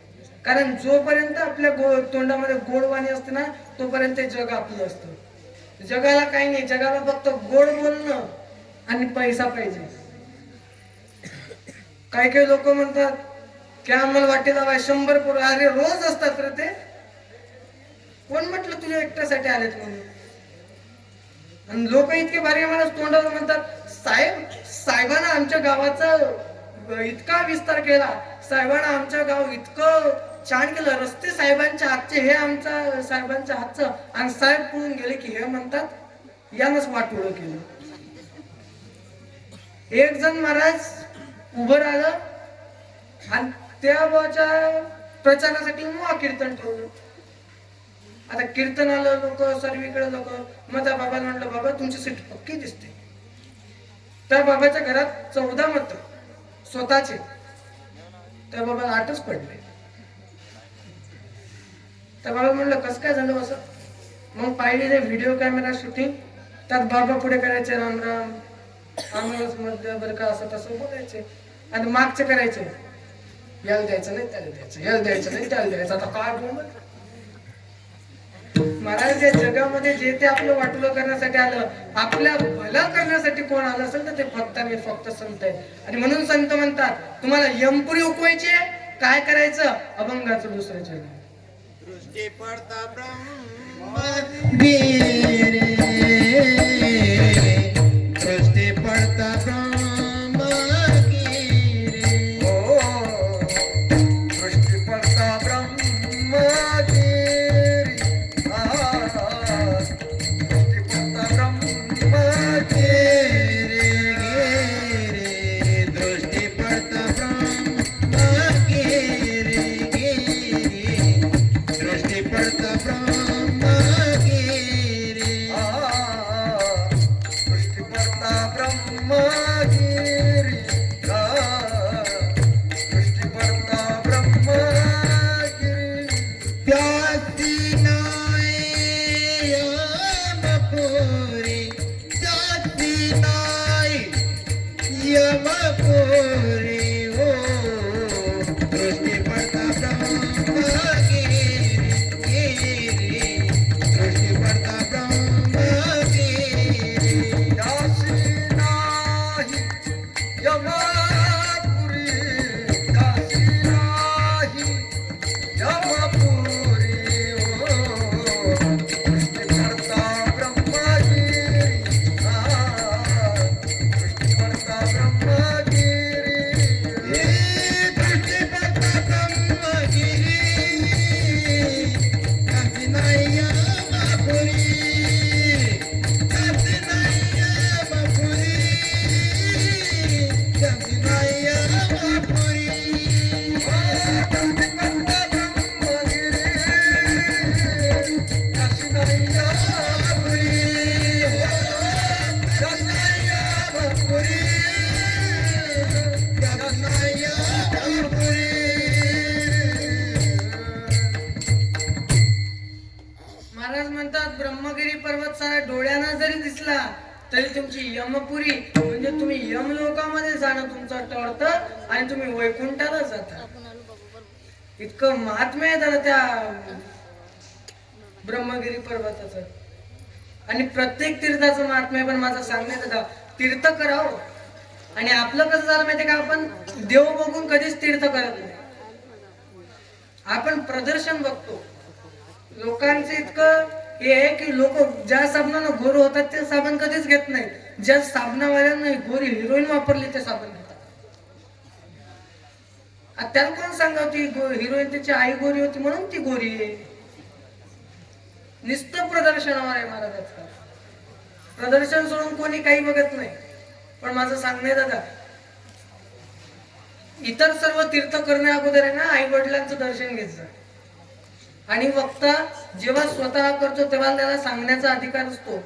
कारण जोपर्यंत आपल्या तोंडामध्ये गोड वाणी असते ना तोपर्यंत जग आपलं असतं. जगाला काही नाही, जगाला फक्त गोड बोलणं आणि पैसा पाहिजे. काही लोक म्हणतात की आम्हाला वाटेला 100 पोरं. अरे रोज असतात रे ते. कोण म्हटलं तुझ्या एकट्यासाठी आलेत म्हणून. आणि लोक इतके भारी मला तोंडावर म्हणतात साहेबांना आमच्या गावाचा इतका विस्तार केला, साहेबांना आमच्या गाव इतकं छान केलं, रस्ते साहेबांच्या हातचे, हे आमच्या साहेबांच्या हातचं. आणि साहेब पळून गेले की हे म्हणतात यानंच वाटोळं केलं. एक जण महाराज उभं राहिलं आणि त्या बाबाच्या प्रचारासाठी मग कीर्तन ठेवलं. आता कीर्तनाला लोक सर्वीकडे लोक. मग त्या बाबाला म्हटलं बाबा तुमची सीट पक्की दिसते. त्या बाबाच्या घरात 14 मत स्वतःचे. त्या बाबाला 8च पडले. त्या बाबा म्हणलं कसं काय झालं असं. मग पाहिले व्हिडिओ कॅमेरा शूटिंग. त्यात बाबा पुढे करायचे राम राम आम्हाला बरं का असं तसं बोलायचे. आणि मागचे करायचे याला द्यायचं नाही त्याला द्यायचं, याला द्यायचं नाही त्याला द्यायचं. आता काय बोल महाराज या जगामध्ये जे ते आपलं वाटलं करण्यासाठी आलं, आपल्या भला करण्यासाठी कोण आलं असेल तर ते फक्त आणि फक्त संत आहे. आणि म्हणून संत म्हणतात तुम्हाला यमपुरी उकवायची काय करायचं अभंगाचं दुसरं चरण. दृष्टी पडता ब्रह्म दृष्टी पडता ब्रह्म दृष्टी पडता ब्रह्म यमपुरी सारा डोळ्यांना जरी दिसला तरी तुमची यमपुरी म्हणजे तुम्ही यमलोकामध्ये जाणं तुमचं टळतं आणि तुम्ही वैकुंठाला जाता. इतकं महात्म्य आहे त्याला त्या ब्रह्मगिरी पर्वताचं. आणि प्रत्येक तीर्थाचं महात्म्य पण माझं सांगण्यात येतं. तीर्थ करावं. आणि आपलं कसं झालं माहितीये का, आपण देव बघून कधीच तीर्थ करत नाही, आपण प्रदर्शन बघतो. लोकांचं इतकं हे आहे की लोक ज्या साबणानं गोर होतात ते साबण कधीच घेत नाही. ज्या साबणावाल्यांना गोरी हिरोईन वापरली ते साबण घेतात. त्याला कोण सांगा ती हिरोईन त्याची आई गोरी होती म्हणून ती गोरी आहे. नुसतं प्रदर्शनावर आहे महाराजांचं. प्रदर्शन सोडून कोणी काही बघत नाही. पण माझं सांगणे दादा, इतर सर्व तीर्थ करण्या अगोदर आहे ना आई वडिलांचं दर्शन घ्यायचं. आणि वक्ता जेव्हा स्वतः करतो तेव्हा त्याला सांगण्याचा अधिकार असतो.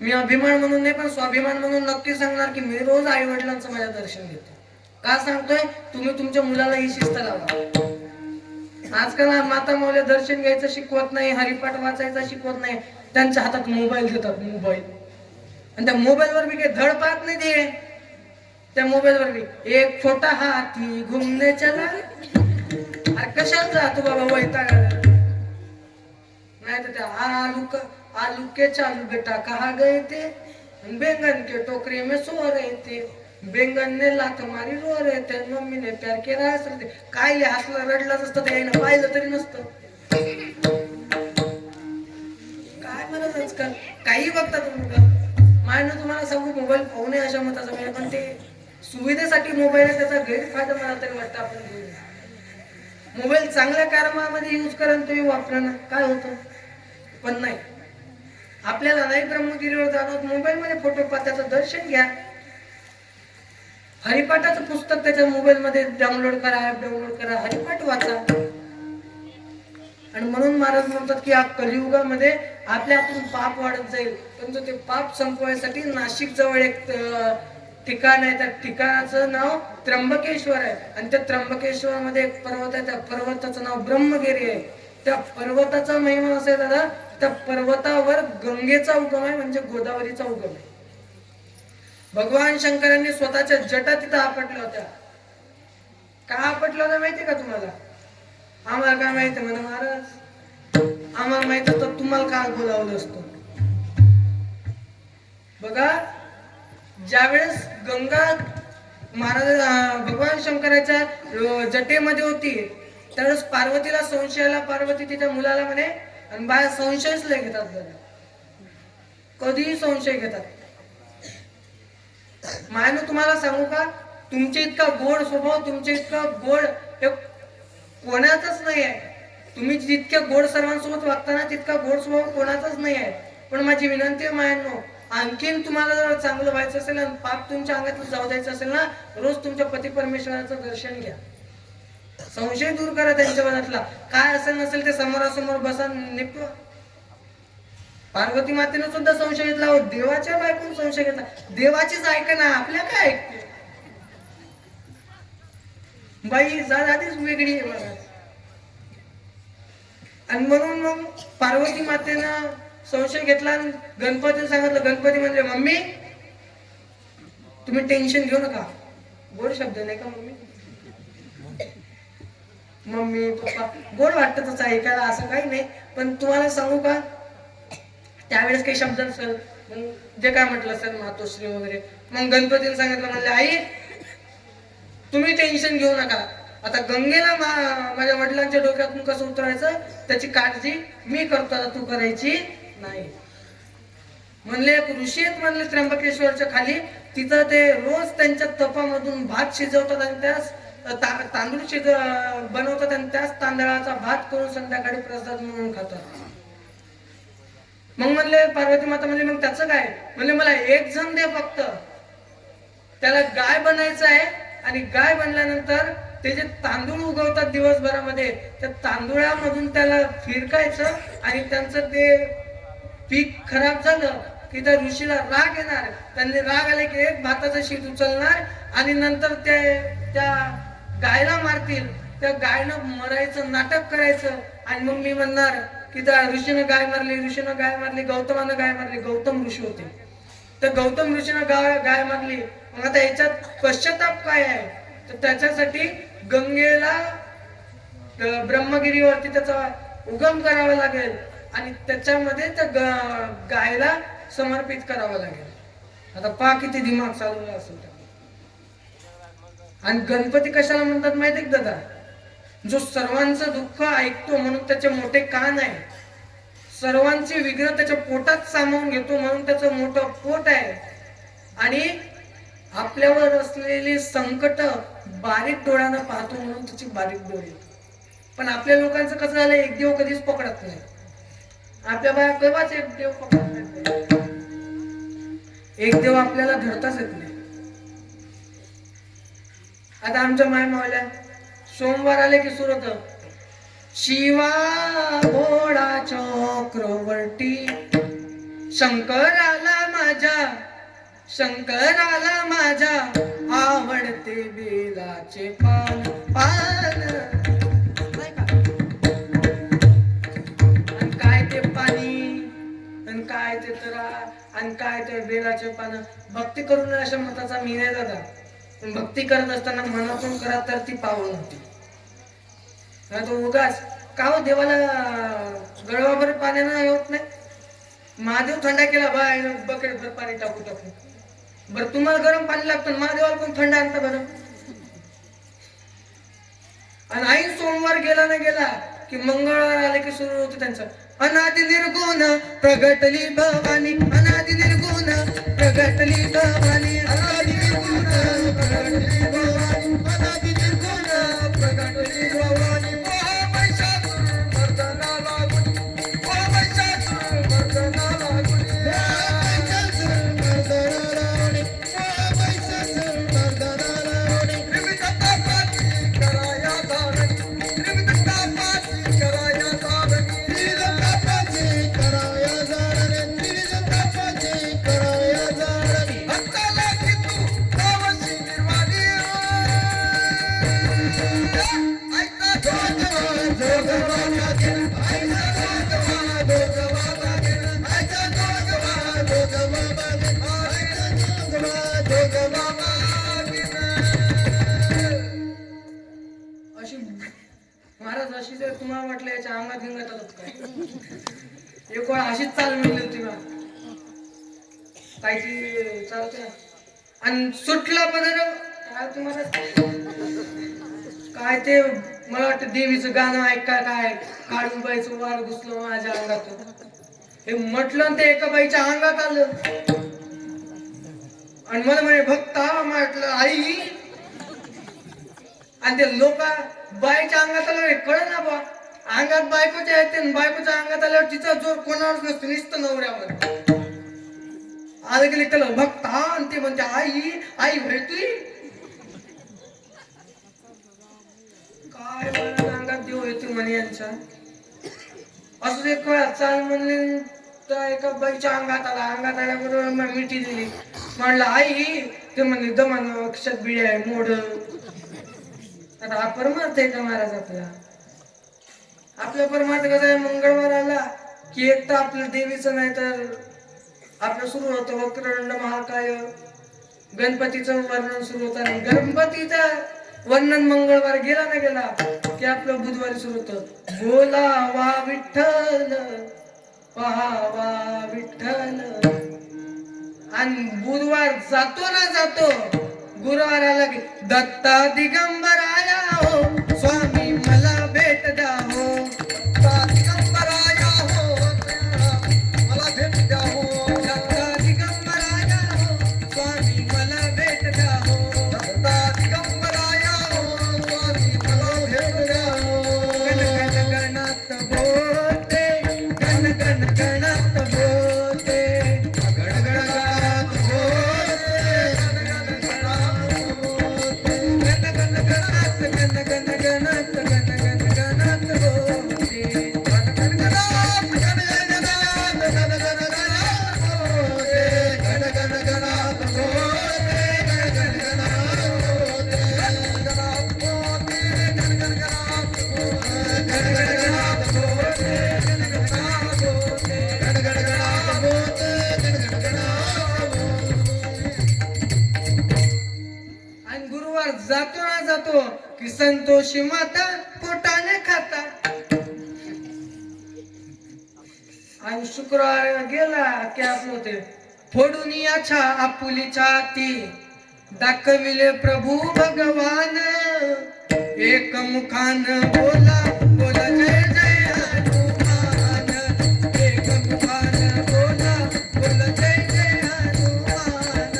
मी अभिमान म्हणून नाही पण स्वाभिमान म्हणून नक्की सांगणार की मी रोज आई वडिलांचं माझ्या दर्शन घेतो. का सांगतोय, तुम्ही तुमच्या मुलाला ही शिस्त लावा. आजकाल माता मौल्या दर्शन घ्यायचं शिकवत नाही, हरिपाठ वाचायचा शिकवत नाही, त्यांच्या हातात मोबाईल देतात. मोबाईल, आणि त्या मोबाईल वर मी काही धड पाहत नाही. ते त्या मोबाईल वर मी एक छोटा हाती घुमने चला. अरे कशाला जातो बाबा वैताग आला. नहीं तो आलू के चालू बेटा कहा गए थे, बैंगन के टोकरी में सो रहे थे, बैंगन ने लात मारी रो रहे थे, मम्मी ने प्यार केला असते. काय हसलं रडलंच असतं ते यायनं पाहिलं तरी नसतं. काय म्हणत आजकाल काही बघता तुम्ही. मायनं तुम्हाला सांगू मोबाईल पाहू नये अशा मताचा म्हणजे, पण ते सुविधेसाठी मोबाईल आहे त्याचा गैरफायदा मला तरी वाटतं आपण घेऊ. मोबाईल चांगल्या कामामध्ये यूज करा तुम्ही वापरा ना, काय होतं. पण नाही, आपल्याला नाही ब्रह्मगिरीवर जाणवत, मोबाईल मध्ये फोटो पहा, त्याचं दर्शन घ्या. हरिपाठाचं पुस्तक त्याच्या मोबाईल मध्ये डाउनलोड करा, ऍप डाउनलोड करा, हरिपाठ वाचा. आणि म्हणून महाराज म्हणतात की या कलियुगामध्ये आपल्या हातून पाप वाढत जाईल, परंतु ते पाप संपवायसाठी नाशिक जवळ एक ठिकाण आहे. त्या ठिकाणाचं नाव त्र्यंबकेश्वर आहे. आणि त्या त्र्यंबकेश्वर मध्ये एक पर्वत आहे, त्या पर्वताचं नाव ब्रह्मगिरी आहे. त्या पर्वताचा महिमा असा आहे दादा, त्या पर्वतावर गंगेचा उगम आहे, म्हणजे गोदावरीचा उगम आहे. भगवान शंकरांनी स्वतःच्या जटा तिथं आपटल्या होत्या. का आपटल्या होत्या माहिती का तुम्हाला? आम्हाला काय माहिती म्हणा महाराज, आम्हाला माहित असतं तुम्हाला काय बोलावलं असतं. बघा, ज्यावेळेस गंगा महाराज भगवान शंकराच्या जटेमध्ये होती त्यावेळेस पार्वतीला संशय आला. पार्वती तिच्या मुलाला म्हणे, आणि बाया संशयच लय घेतात बघा, कधीही संशय घेतात. मायनं तुम्हाला सांगू का, तुमचे इतका गोड स्वभाव, तुमचे इतका गोड हे कोणाचाच नाही आहे. तुम्ही जितक्या गोड सर्वांसोबत वागताना तितका गोड स्वभाव कोणाचाच नाही आहे. पण माझी विनंती आहे मायांनो, आणखीन तुम्हाला जर चांगलं व्हायचं असेल आणि पाप तुमच्या अंगातून जाऊ द्यायचं असेल ना, रोज तुमच्या पती परमेश्वराचं दर्शन घ्या. संशय दूर करा त्यांच्या मनातला. काय असेल नसेल ते समोरासमोर बसा, निपवा. पार्वती मातेने सुद्धा संशय घेतला, देवाच्या बायकोन संशय घेतला. देवाचीच ऐका ना, आपल्या काय ऐकते बाई, जात आधीच वेगळी आहे मला. आणि म्हणून मग पार्वती मातेनं संशय घेतला आणि गणपतीला सांगितलं. गणपती म्हणजे, मम्मी तुम्ही टेन्शन घेऊ नका. गोड शब्द नाही का मम्मी, मम्मी पप्पा गोड वाटतं तसं ऐकायला, असं काही नाही. पण तुम्हाला सांगू का, त्यावेळेस काही शब्द नसेल, जे काय म्हटलं असेल मातोश्री वगैरे, मग गणपतीने सांगितलं, म्हणले आई तुम्ही टेन्शन घेऊ नका. आता गंगेला माझ्या वडिलांच्या डोक्यातून कसं उतरायचं त्याची काळजी मी करतो, आता तू करायची नाही. म्हणले एक ऋषी आहेत म्हणले त्र्यंबकेश्वरच्या खाली, तिथं ते रोज त्यांच्या तपामधून भात शिजवतात आणि त्यास तांदूळ बनवतात आणि त्याच तांदळाचा भात करून संध्याकाळी प्रसाद म्हणून खातात. मग म्हणले पार्वती माता म्हणले, मग त्याचं काय? म्हणले मला एक जण दे फक्त, त्याला गाय बनायचं आहे. आणि गाय बनल्यानंतर ते जे तांदूळ उगवतात दिवसभरामध्ये, त्या तांदूळामधून त्याला फिरकायचं आणि त्यांचं ते पीक खराब झालं की त्या ऋषीला राग येणार. त्यांनी राग आले की एक भाताचं शीत उचलणार आणि नंतर त्या गायला मारतील. त्या गायनं मरायचं नाटक करायचं आणि मग मी म्हणणार की त्या ऋषीनं गाय मारली, गौतमानं गाय मारली. गौतम ऋषी होते. तर गौतम ऋषीनं गाय मारली. मग आता याच्यात पश्चाताप काय आहे? तर त्याच्यासाठी गंगेला ब्रह्मगिरीवरती त्याचा उगम करावा लागेल आणि त्याच्यामध्ये त्या गायला समर्पित करावं लागेल. आता पहा किती दिमाग चालवला असेल. आणि गणपती कशाला म्हणतात माहिती का दादा? जो सर्वांचं दुःख ऐकतो म्हणून त्याचे मोठे कान आहे, सर्वांची विघ्न त्याच्या पोटात सामावून घेतो म्हणून त्याचं मोठं पोट आहे, आणि आपल्यावर असलेली संकट बारीक डोळ्यानं पाहतो म्हणून त्याची बारीक डोळे. पण आपल्या लोकांचं कसं झालं, एक देव कधीच पकडत नाही. आपल्या बाया केव्हाच एक देव पकडत नाही. एक देव आपल्याला धरताच येत नाही. आता आमच्या माय मावल्या सोमवार आले की सुरू होतं, शिवा भोळा चक्रवर्ती, शंकराला माझ्या आवडते बेलाचे पान. आणि काय ते पाणी, आणि काय ते तरा, आणि काय ते बेलाचे पान. भक्ती करून अशा मताचा मी नाही दादा. पण भक्ती करत असताना मनातून करा तर ती पावन होती. तो उगाच का हो देवाला गळवाभर पाण्यानं होत नाही. महादेव थंडा केला बाय बकेट भर पाणी टाकू. बरं तुम्हाला गरम पाणी लागतं, महादेवाला पण थंड आणता बरं. आणि आई सोमवार गेला ना गेला की मंगळवार आले की सुरू होतं त्यांचं, अनादि निर्गुण प्रगटली भवानी, अनादि निर्गुण प्रगटली भवानी, अनादि निर्गुण प्रगटली भवानी, अनादि निर्गुण प्रगटली भवानी. महाराज अशी जर तुम्हाला वाटलं याच्या अंगात गिंगात आलं काय, एक वेळ अशीच चाल म्हणली होती ना कायची चालते. आणि सुटला पदर काय तुम्हाला काय ते मला वाटतं देवीचं गाणं ऐका काय, काढून बाईचं वार घुसलं माझ्या अंगात. हे म्हटलं ते एका बाईच्या अंगात आलं आणि मला म्हणे भक्ता, म्हटलं आई. आणि ते लोक बाईच्या अंगात आल्यावर कळ ना बा, अंगात बायकोच्या येते, बायकोच्या अंगात आल्यावर तिचा जोर कोणावरच नसतो, नुसतं नवऱ्यावर. आलं गेले त्याला भक्ता आणि ते म्हणते आई आई होय तुई काय अंगात देव येते म्हणे यांच्या. असं एक वेळा चाल म्हणले तर एका बाईच्या अंगात आल्याबरोबर मिठी दिली. म्हणलं आई, ते म्हणले दमान अक्षत बिडी आहे मोड. आता हा परमार्थ आहे का महाराज आपला परमार्थ कसा आहे, मंगळवार आला की एक तर आपल्या देवीचं नाही तर आपलं सुरू होतं वक्रदंड महाकाय, गणपतीचं वर्णन सुरू होतं. आणि गणपतीचं वर्णन मंगळवार गेला ना गेला की आपलं बुधवारी सुरू होतं, बोलावा विठ्ठल पहावा विठ्ठल. आणि बुधवार जातो ना जातो, गुरुवार आला की दत्ता दिगंबराया हो स्वामी मला भेट द्या हो, दत्ता दिगंबराया हो मला भेट द्या हो, दत्ता दिगंबराया हो स्वामी मला भेट द्या हो, दत्ता दिगंबराया हो स्वामी मला भेट द्या हो. गण गण गणात बोलते, गण गण गणात बोलते, गण गण गणात बोलते, गण गण गणात गण गण गणात गण गण गणात बोलते. सांगतो की संतोषी माता पोटाने खाता. आणि शुक्रवार गेला की आपलं होते फोडून याच्या आपुली छाती दाखविले प्रभू भगवान एक मुखान बोला बोला जय जय हनुमान. एक मुखान बोला बोला जय जय हनुमान.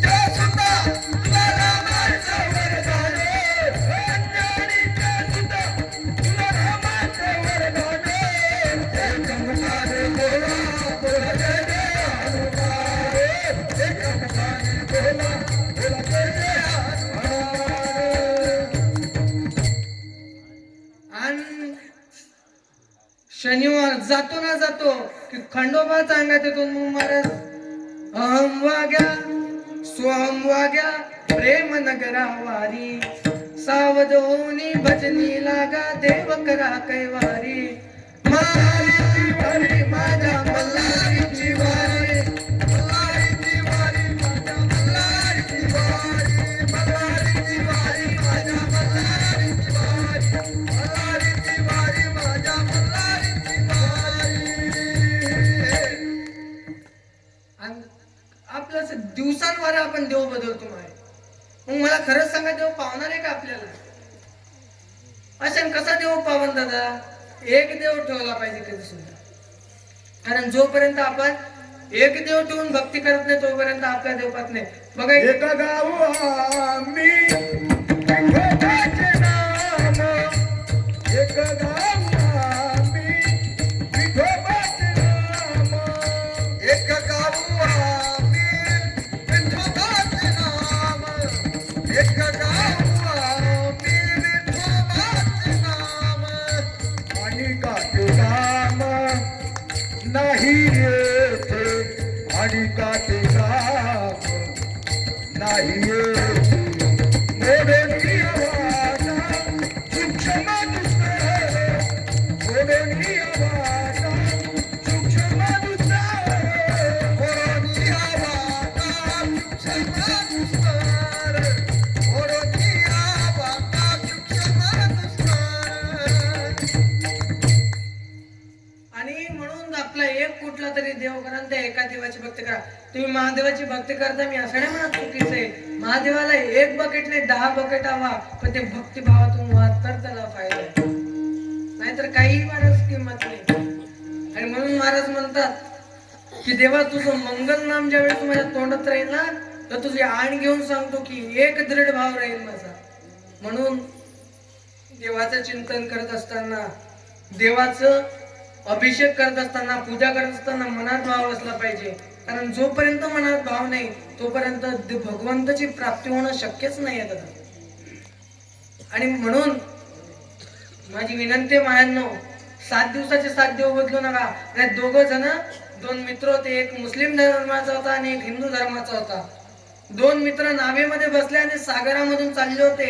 जय सुद्धा तुला रामाचं वरदान, अंजनीच्या सुद्धा तुला रामाचं वरदान. एक मुखान बोला बोला जय जय हनुमान. एक मुखान बोला बोला जय जय हनुमान. आणि शनिवार जातो ना जातो की खंडोबा सांगत येतो मग महाराज अहम वाग्या स्वहम वाग्या प्रेम नगरा वारी सावध होनी भजनी लागा देव करा कैवारी. मारी वारी माझ्या मल्हारीची वारी, मल्हारीची वारी माझ्या मल्हारीची वारी, मल्हारीची वारी माझ्या मल्हारीची वारी, मल्हारीची वारी माझ्या मल्हारीची वारी. आणि आपलं असं दिवसांवार आपण देव बदलतो आहे. मग मला खरंच सांगा देव पावणार आहे का आपल्याला? अशा कसा देव पावन दादा? एक देव ठेवला पाहिजे कधी सुद्धा. कारण जोपर्यंत आपण एक देव ठेवून भक्ती करत नाही तोपर्यंत आपला देव पाहत नाही. बघा एक गाव आम्ही विठोबाचे नाम, एक गाव आम्ही विठोबाचे नाम, एक गाऊ आम्ही विठोबाचे नाम, एक गाऊ आम्ही विठोबाचे नाम. आणि काटे काम नाही येथे, आणि काटे काम नाही येथे. मोडोनी आवाजा सूक्ष्म दुसरे, मोडोनी आवाजा सूक्ष्म दुसरे, ओरोनी आवाजा सूक्ष्म दुस्तर, ओरोनी आवाजा सूक्ष्म दुस्तर. आणि म्हणून आपला एक कुठला तरी देव करा आणि त्या एका देवाची भक्ती करा. तुम्ही महादेवाची भक्ती करता मी असं नाही म्हणत चुकीचं आहे. महादेवाला एक बकेट नाही 10 बकेट हवा, पण ते भक्तिभावातून वाहत तर त्याला फायदा आहे. नाहीतर काही महाराज किंमत नाही. आणि म्हणून महाराज म्हणतात की देवा तुझं मंगल नाम ज्यावेळेस माझ्या तोंडात राहील ना तर तुझे आण घेऊन सांगतो की एक दृढ भाव राहील माझा. म्हणून देवाचं चिंतन करत असताना, देवाचं अभिषेक करत असताना, पूजा करत असताना मनात भाव असला पाहिजे. कारण जोपर्यंत मनात भाव नाही तोपर्यंत भगवंताची प्राप्ती होणं शक्यच नाही आहे दादा. आणि म्हणून माझी विनंती आहे माझ्यांनो, 7 दिवसाचे 7 देव बदलू नका. नाही, 2 जण 2 मित्र होते. एक मुस्लिम धर्माचा होता आणि एक हिंदू धर्माचा होता. 2 मित्र नावेमध्ये बसले आणि सागरामधून चालले होते.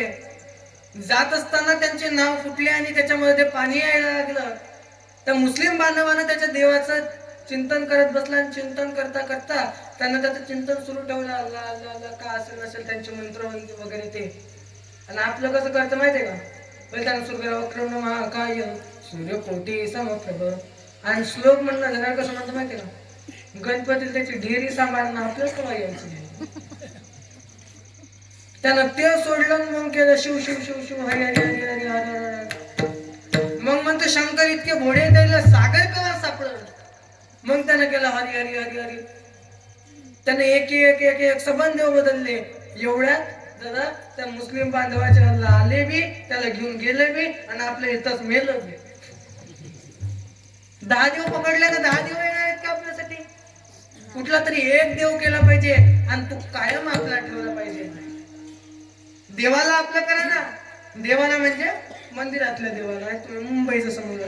जात असताना त्यांचे नाव फुटले आणि त्याच्यामध्ये ते पाणी यायला लागलं. तर मुस्लिम बांधवानं त्याच्या देवाचं चिंतन करत बसला आणि चिंतन करता करता त्यांना त्याचं चिंतन सुरू ठेवलं. अल्लाह अल्लाह अल्लाह का असेल नसेल त्यांचे मंत्र वगैरे ते. आणि आपलं कसं करतं माहितीये का? पहिले त्यांना सूर्यवक्रम महाकाय सूर्यकोटी समप्रभ. आणि श्लोक म्हणणं झालं कसं म्हणतं माहितीये का? गणपतीला त्याची ढेरी सांभाळणं आपल्याच कवा यायचं. त्यानं ते सोडलं मग केलं शिव शिव शिव शिव हरी हरी हरी हरी हरी हरी. मग म्हणतो शंकर इतके भोडे त्याला सागर कवा सापडलं. मग त्यानं केलं हरी हरी हरी हरी. त्याने एक एक एक एक सबंध देव बदलले. एवढ्यात दादा त्या मुस्लिम बांधवाच्या आले बी, त्याला घेऊन गेले बी आणि आपल्या इथंच मेलं बी. 10 देव पकडले ना 10 देव येणार आहेत का आपल्यासाठी? कुठला तरी एक देव केला पाहिजे आणि तू कायम आपला ठेवला पाहिजे. देवाला आपलं करा ना. देवाला म्हणजे मंदिरातल्या देवाला. तुम्ही मुंबईचं समजा.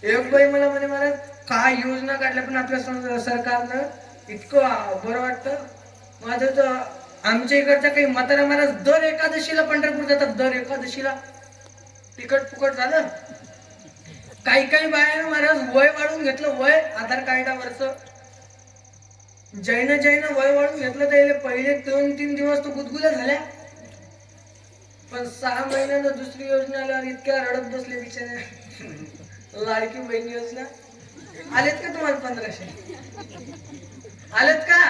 एक बाई मला म्हणे महाराज काय योजना काढल्या पण आपल्या सरकारनं इतकं बरं वाटतं. माझं तर आमच्या इकडच्या काही म्हातारा महाराज दर एकादशीला पंढरपूर जातात. दर एकादशीला तिकट फुकट झालं. काही काही बाया महाराज वय वाढून घेतलं. वय आधार कार्डावरचं जैन वय वाढून घेतलं. त्याला पहिले 2-3 दिवस तो गुदगुल्या झाल्या. पण 6 महिन्यानं दुसरी योजना आल्यावर इतक्या रडत बसले बिचारे. लाडकी बहीण योजना आलेत का तुम्हाला 1500 आलेत का?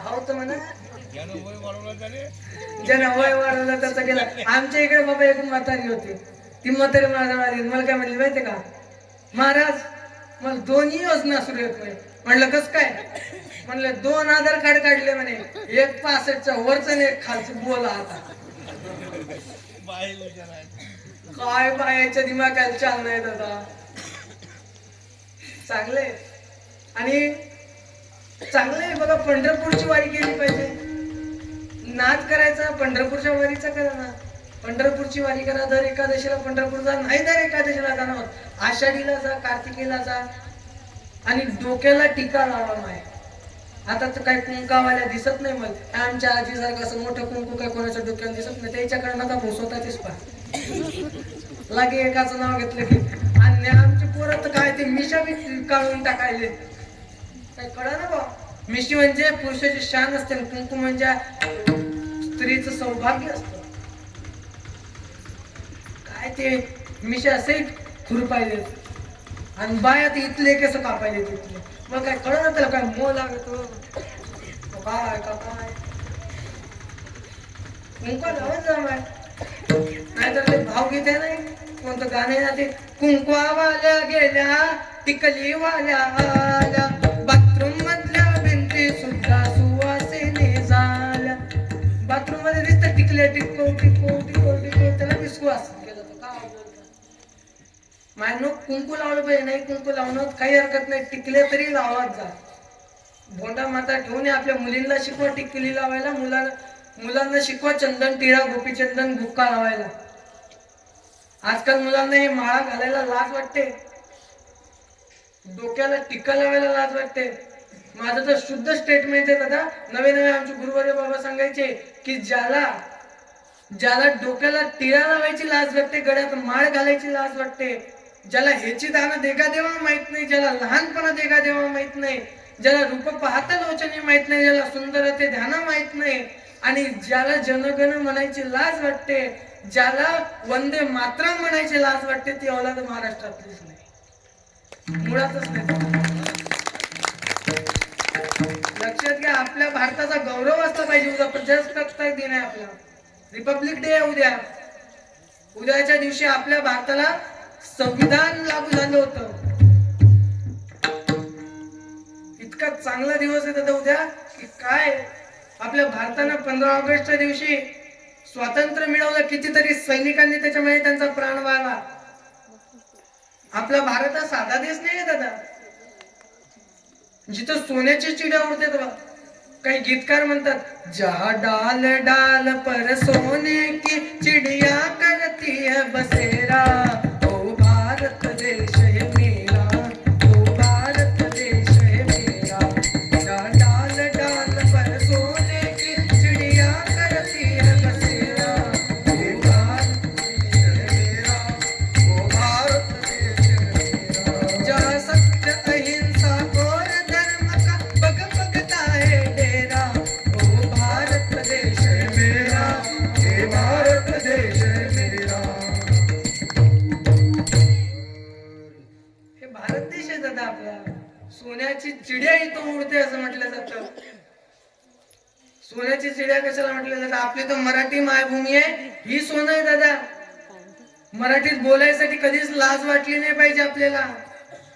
हो तर म्हणा. ज्यानं वय वाढवलं त्याचा गेला. आमच्या इकडे बाबा एक म्हातारी होती. ती म्हातारी मला काय म्हणली माहितीये का, महाराज मला दोन्ही योजना सुरू आहेत म्हणे. म्हणलं कस काय? म्हणलं 2 आधार कार्ड काढले म्हणे, एक 65च्या वरचं आणि एक खालचं. बोला आता काय बायाच्या दिमागाला चालना आहे दादा. चांगले आणि चांगले बघा. पंढरपूरची वारी केली पाहिजे. नाद करायचा पंढरपूरच्या वारीचा करा ना. पंढरपूरची वारी करा. दर एकादशीला पंढरपूर जा. नाही दर एकादशीला जाणार आहोत, आषाढीला जा, कार्तिकीला जा आणि डोक्याला टीका लावा. माय आता तर काही कुंकावाल्या दिसत नाही मला. आमच्या आजीसारखं असं मोठं कुंकू काय कोणाच्या डोक्याला दिसत नाही. त्याच्याकडे नका भोसवताचीच पा लागे एकाचं नाव घेतलं की. आणि आमची पोरं तर काय ते मिशा बी काढून टाकायले. काय कळा ना बा. मिशी म्हणजे पुरुषाची शान असते, कुंकू म्हणजे स्त्रीचं सौभाग्य असतं. काय ते मिशा असे खुरपायले आणि बाया ते इथले केस कापायले तिथले. मग काय कळ ना त्याला काय मोह लागतो काय का काय. कुंकू लावत जा माय. नाहीतर ते भावगीत आहे नाही कोणतं गाणे ना ते, कुंकवावाल्या गेल्या टिकली वाल्या आल्या, बाथरूम मधल्या भिंती सुद्धा सुवासिनी झाल्या. बाथरूम मध्ये दिसतं टिकल्या टिको टिको टिको टिको, त्याला विश्वास केला तो का बोलतो. मायनो कुंकू लावलं पाहिजे. नाही कुंकू लावणं काही हरकत नाही, टिकले तरी लावत जा. भोंडा माता घेऊन आपल्या मुलींना शिकवा टिकली लावायला. मुलांना शिकवा चंदन टिळा गोपीचंदन बुक्का लावायला. आजकाल मुलांना हे माळा घालायला लाज वाटते, डोक्याला टिक्का लावायला लाज वाटते. माझं तर शुद्ध स्टेटमेंट आहे दादा. नवे नवे आमचे गुरुवर्य बाबा सांगायचे की ज्याला डोक्याला टिळा लावायची लाज वाटते, गळ्यात माळ घालायची लाज वाटते, ज्याला ह्याची दाना देगा देवा माहित नाही, ज्याला लहानपणा देगा देवा माहित नाही, ज्याला रूप पाहता लोचने माहित नाही, ज्याला सुंदर ते ध्यान माहित नाही, आणि ज्याला जनगण म्हणायची लाज वाटते, ज्याला वंदे मातरम म्हणायची लाज वाटते, ती औलाद महाराष्ट्रातलीच नाही, मुळातच नाही. लक्षात घ्या. आपल्या भारताचा गौरव असला पाहिजे. उद्या प्रजासत्ताक दिन आहे आपला, रिपब्लिक डे आहे उद्या. उद्याच्या दिवशी आपल्या भारताला संविधान लागू झालं होतं. इतका चांगला दिवस आहे दादा उद्या की काय. आपल्या भारतानं 15 ऑगस्टच्या दिवशी स्वातंत्र्य मिळवलं. कितीतरी सैनिकांनी त्याच्यामध्ये त्यांचा प्राण वाहिला. आपला भारत हा साधा देश नाही आहे दादा, जिथं सोन्याची चिड्या उडते. काही गीतकार म्हणतात, जहा डाल डाल पर सोने की चिड़िया करती है बसेरा, ओ भारत देश है मेरा, ओ भारत देश है मेरा, जहा डाल डाल पर सोने की चिड़िया करती है बसेरा, ओ भारत देश है मेरा, ओ भारत देश मेरा. जहा सत्य अहिंसा और धर्म का पग पगता है डेरा, ओ भारत देश है मेरा, हे भारत देश मेरा. हे भारत देश आहे दादा आपला. सोन्याची चिड्या इथं उडते असं म्हटलं जातं. सोन्याची चिड्या कशाला म्हटलं जातं? आपली तर मराठी मायभूमी आहे, ही सोनं आहे दादा. मराठीत बोलायसाठी कधीच लाज वाटली नाही पाहिजे आपल्याला.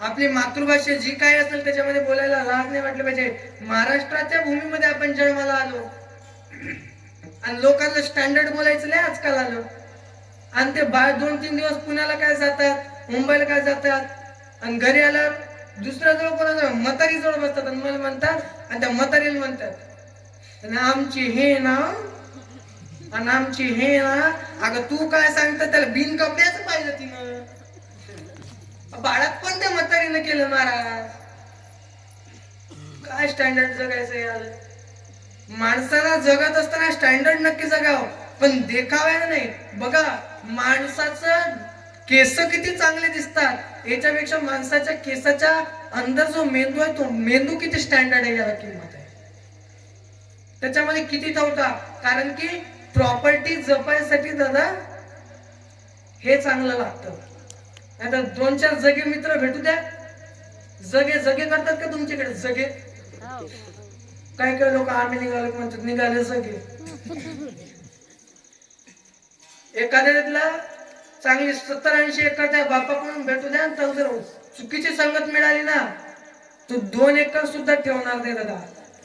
आपली मातृभाषा जी काय असेल त्याच्यामध्ये बोलायला लाज नाही वाटली पाहिजे. महाराष्ट्राच्या भूमीमध्ये आपण जन्माला आलो आणि लोकांना स्टँडर्ड बोलायचं नाही आजकाल आलं. आणि ते 2-3 दिवस पुण्याला काय जातात, मुंबईला काय जातात, आणि घरी आल्यावर दुसऱ्या जवळ कोणाजवळ म्हातारी जवळ बसतात आणि मला म्हणतात, आणि त्या म्हातारीला म्हणतात, आणि आमची हे ना आणि आमची हे ना. अगं तू काय सांगतात, त्याला बिन कपड्याचं पाहिलं तिनं. बाळात पण त्या म्हातारीनं केलं महाराज. काय स्टँडर्ड जगायचं यार. माणसाला जगत असताना स्टँडर्ड नक्की जगावं, पण देखाव्यानं नाही. बघा माणसाचं केस किती चांगले दिसतात याच्यापेक्षा माणसाच्या केसाच्या अंदर जो मेंदू आहे तो मेंदू किती स्टँडर्ड आहे याला किंमत आहे. त्याच्यामध्ये किती ठेवता, कारण की प्रॉपर्टी जपायसाठी दादा हे चांगलं लागतं. नाही तर 2-4 जगे मित्र भेटू द्या. जगे जगे करतात का तुमच्याकडे? जगे काय काय लोक आम्ही निघालो म्हणतात, निघाले जगे. एखाद्याला चांगली 70-80 एकर त्या बापाकडून भेटू द्या. तर जर चुकीची संगत मिळाली ना तो 2 एकर सुद्धा ठेवणार नाही दादा.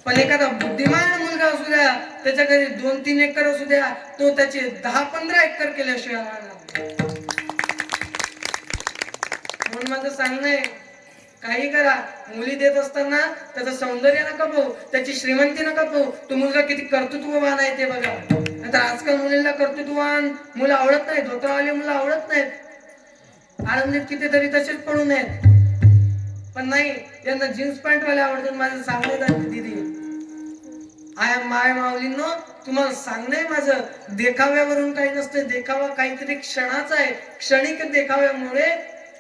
पण एखादा बुद्धिमान मुलगा असू द्या, त्याच्या घरी 2-3 एकर असू द्या, तो त्याचे 10-15 एकर केल्याशिवाय राहणार. म्हणून माझं सांगणं आहे, काही करा, मुली देत असताना त्याचं सौंदर्य नका पाहू, त्याची श्रीमंती नका पाहू, तो मुलगा किती कर्तृत्ववान आहे ते बघा. नाहीतर आजकाल मुलींना कर्तृत्ववान मुलं आवडत नाहीत, धोत्रावाले मुलं आवडत नाहीत. आनंदीत कितीतरी तसेच पडू नयेत. पण नाही, यांना जीन्स पॅन्ट वाले आवडतात. माझं सांगणं दिदी माय माऊलींनो, तुम्हाला सांगणं माझं, देखाव्यावरून काही नसतं. देखावा काहीतरी क्षणाचा आहे. क्षणिक देखाव्यामुळे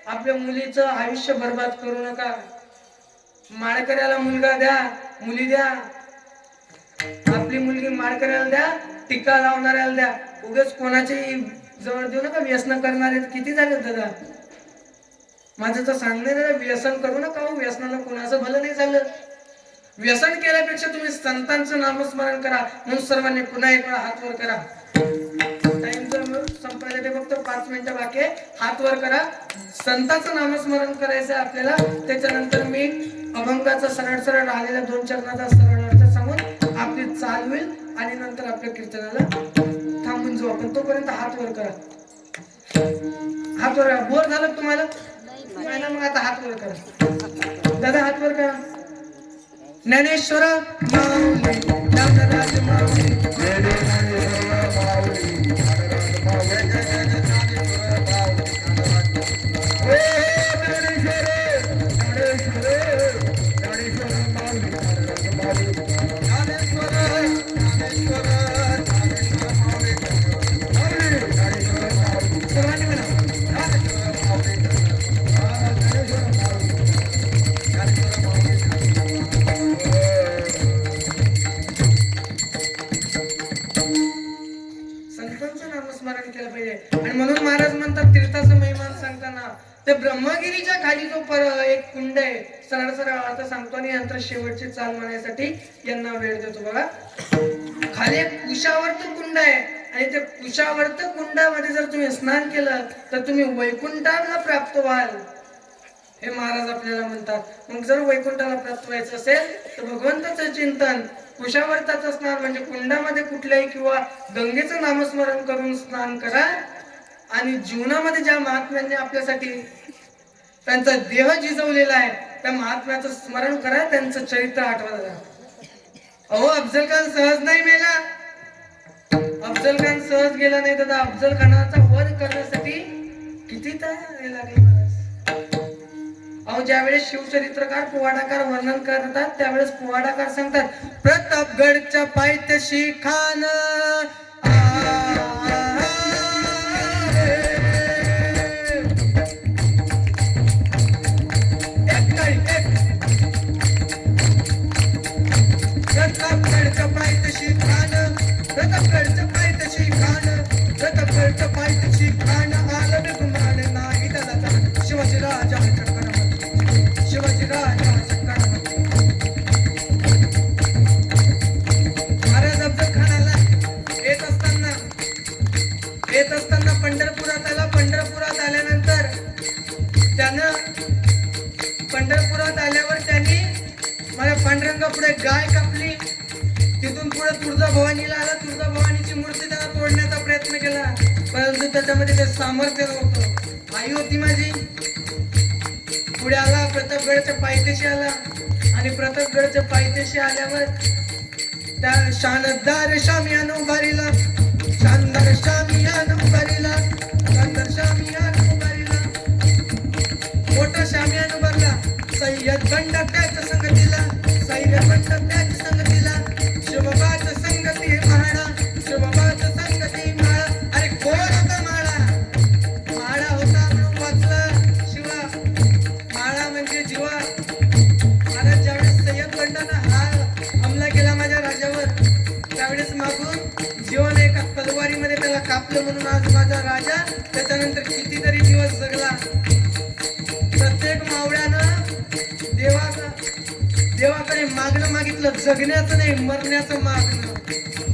आपल्या मुलीचं आयुष्य बर्बाद करू नका. माळकऱ्याला मुलगा द्या, मुली द्या. आपली मुलगी माळकऱ्याला द्या, टीका लावणाऱ्याला द्या. उगाच कोणाची जवळ देऊ नका. व्यसन करणारे किती झाले दादा. माझं तर सांगणं दादा, व्यसन करू नका. व्यसनानं कोणाचं भलं नाही झालं. व्यसन केल्यापेक्षा तुम्ही संतांचं नामस्मरण करा. म्हणून सर्वांनी पुन्हा एक वेळा हात वर करा. टाइम जर संपायला ते फक्त 5 मिनिटं बाकी आहे. हात वर करा. संतांचं नामस्मरण करायचं आपल्याला. त्याच्यानंतर मी अभंगाचा सरळ सरळ राहिलेला 2 चरणाचा सरळ अर्थ सांगून आपली चाल होईल आणि नंतर आपल्या कीर्तनाला थांबून जाऊ आपण. तोपर्यंत हात वर करा. हात वर करा. बोर झालं तुम्हाला? नाही ना, मग आता हात वर करा. दादा हात वर करा. ज्ञानेश्वर माऊली, ज्ञानराज माऊली, ब्रह्मगिरीच्या खाली जो एक कुंड आहे, सरळ सरळ अर्थ सांगतो आणि नंतर शेवटची चाल म्हणण्यासाठी यांना वेळ देतो. बघा, खाली एक कुशावर्त कुंड आहे आणि त्या कुशावर्त कुंडामध्ये जर तुम्ही स्नान केलं तर तुम्ही वैकुंठाला प्राप्त व्हाल, हे महाराज आपल्याला म्हणतात. मग जर वैकुंठाला प्राप्त व्हायचं असेल तर भगवंताचं चिंतन, कुशावर्ताचं स्नान म्हणजे कुंडामध्ये कुठल्याही किंवा गंगेचं नामस्मरण करून स्नान करा. आणि जीवनामध्ये ज्या महात्म्यांनी आपल्यासाठी त्यांचा देह जिजवलेला आहे त्या महात्म्याचं स्मरण करा, त्यांचं चरित्र आठवा. अहो, अफजल खान सहज नाही मेला. अफजल खान सहज गेला नाही दादा. अफजल खानाचा वध करण्यासाठी किती हे लागले महाराज. अहो, ज्यावेळेस शिवचरित्रकार पोवाडाकार वर्णन करतात त्यावेळेस पोवाडाकार सांगतात, प्रतापगडच्या पायथ्याशी खान प्रतापगडच्या पायथ्याशी खान आलं गुमान नाही त्याला. शिवाजी राजा चक्करवरती, शिवाजी राजा चक्करवरती. महाराज अफजल खानाला येत असताना पंढरपुरात आला. पंढरपुरात आल्यानंतर त्यानं पंढरपुरात आल्यावर त्यांनी मला पांडुरंगा पुढे गाय कापली. तिथून पुढे तुळजाभवानीला आला. तुळजाभवानीची मूर्ती त्याला तोडण्याचा प्रयत्न केला, परंतु त्याच्यामध्ये ते सामर्थ्य नव्हतं. आई होती माझी. पुढे आला, प्रतापगडच्या पायथ्याशी आला आणि प्रतापगडच्या पायथ्याशी आल्यावर त्या शानदार शामियान उभारीला, शानदार शामियान उभारीला, शानदार शामियान उभारीला, मोठा शामियान उभारला. सय्यद बंड त्याच्या संगतीला, सय्यद बंड त्याच्या संगतीला, शिवबाच्या संगती म्हाळा, शिवबाच्या संगती म्हाळा. अरे कोण होता म्हाळा? म्हाळा होता म्हणून वाचलं शिवा. म्हाळा म्हणजे जीवा. महाराज ज्यावेळेस सय्यद बंडानं हा हमला केला माझ्या राजावर, त्यावेळेस मागून जीवाने एका त्याच्यानंतर कितीतरी दिवस जगला. प्रत्येक मावळ्यानं देवाकडे मागणं मागितलं, जगण्याचं नाही मरण्याचं मागणं.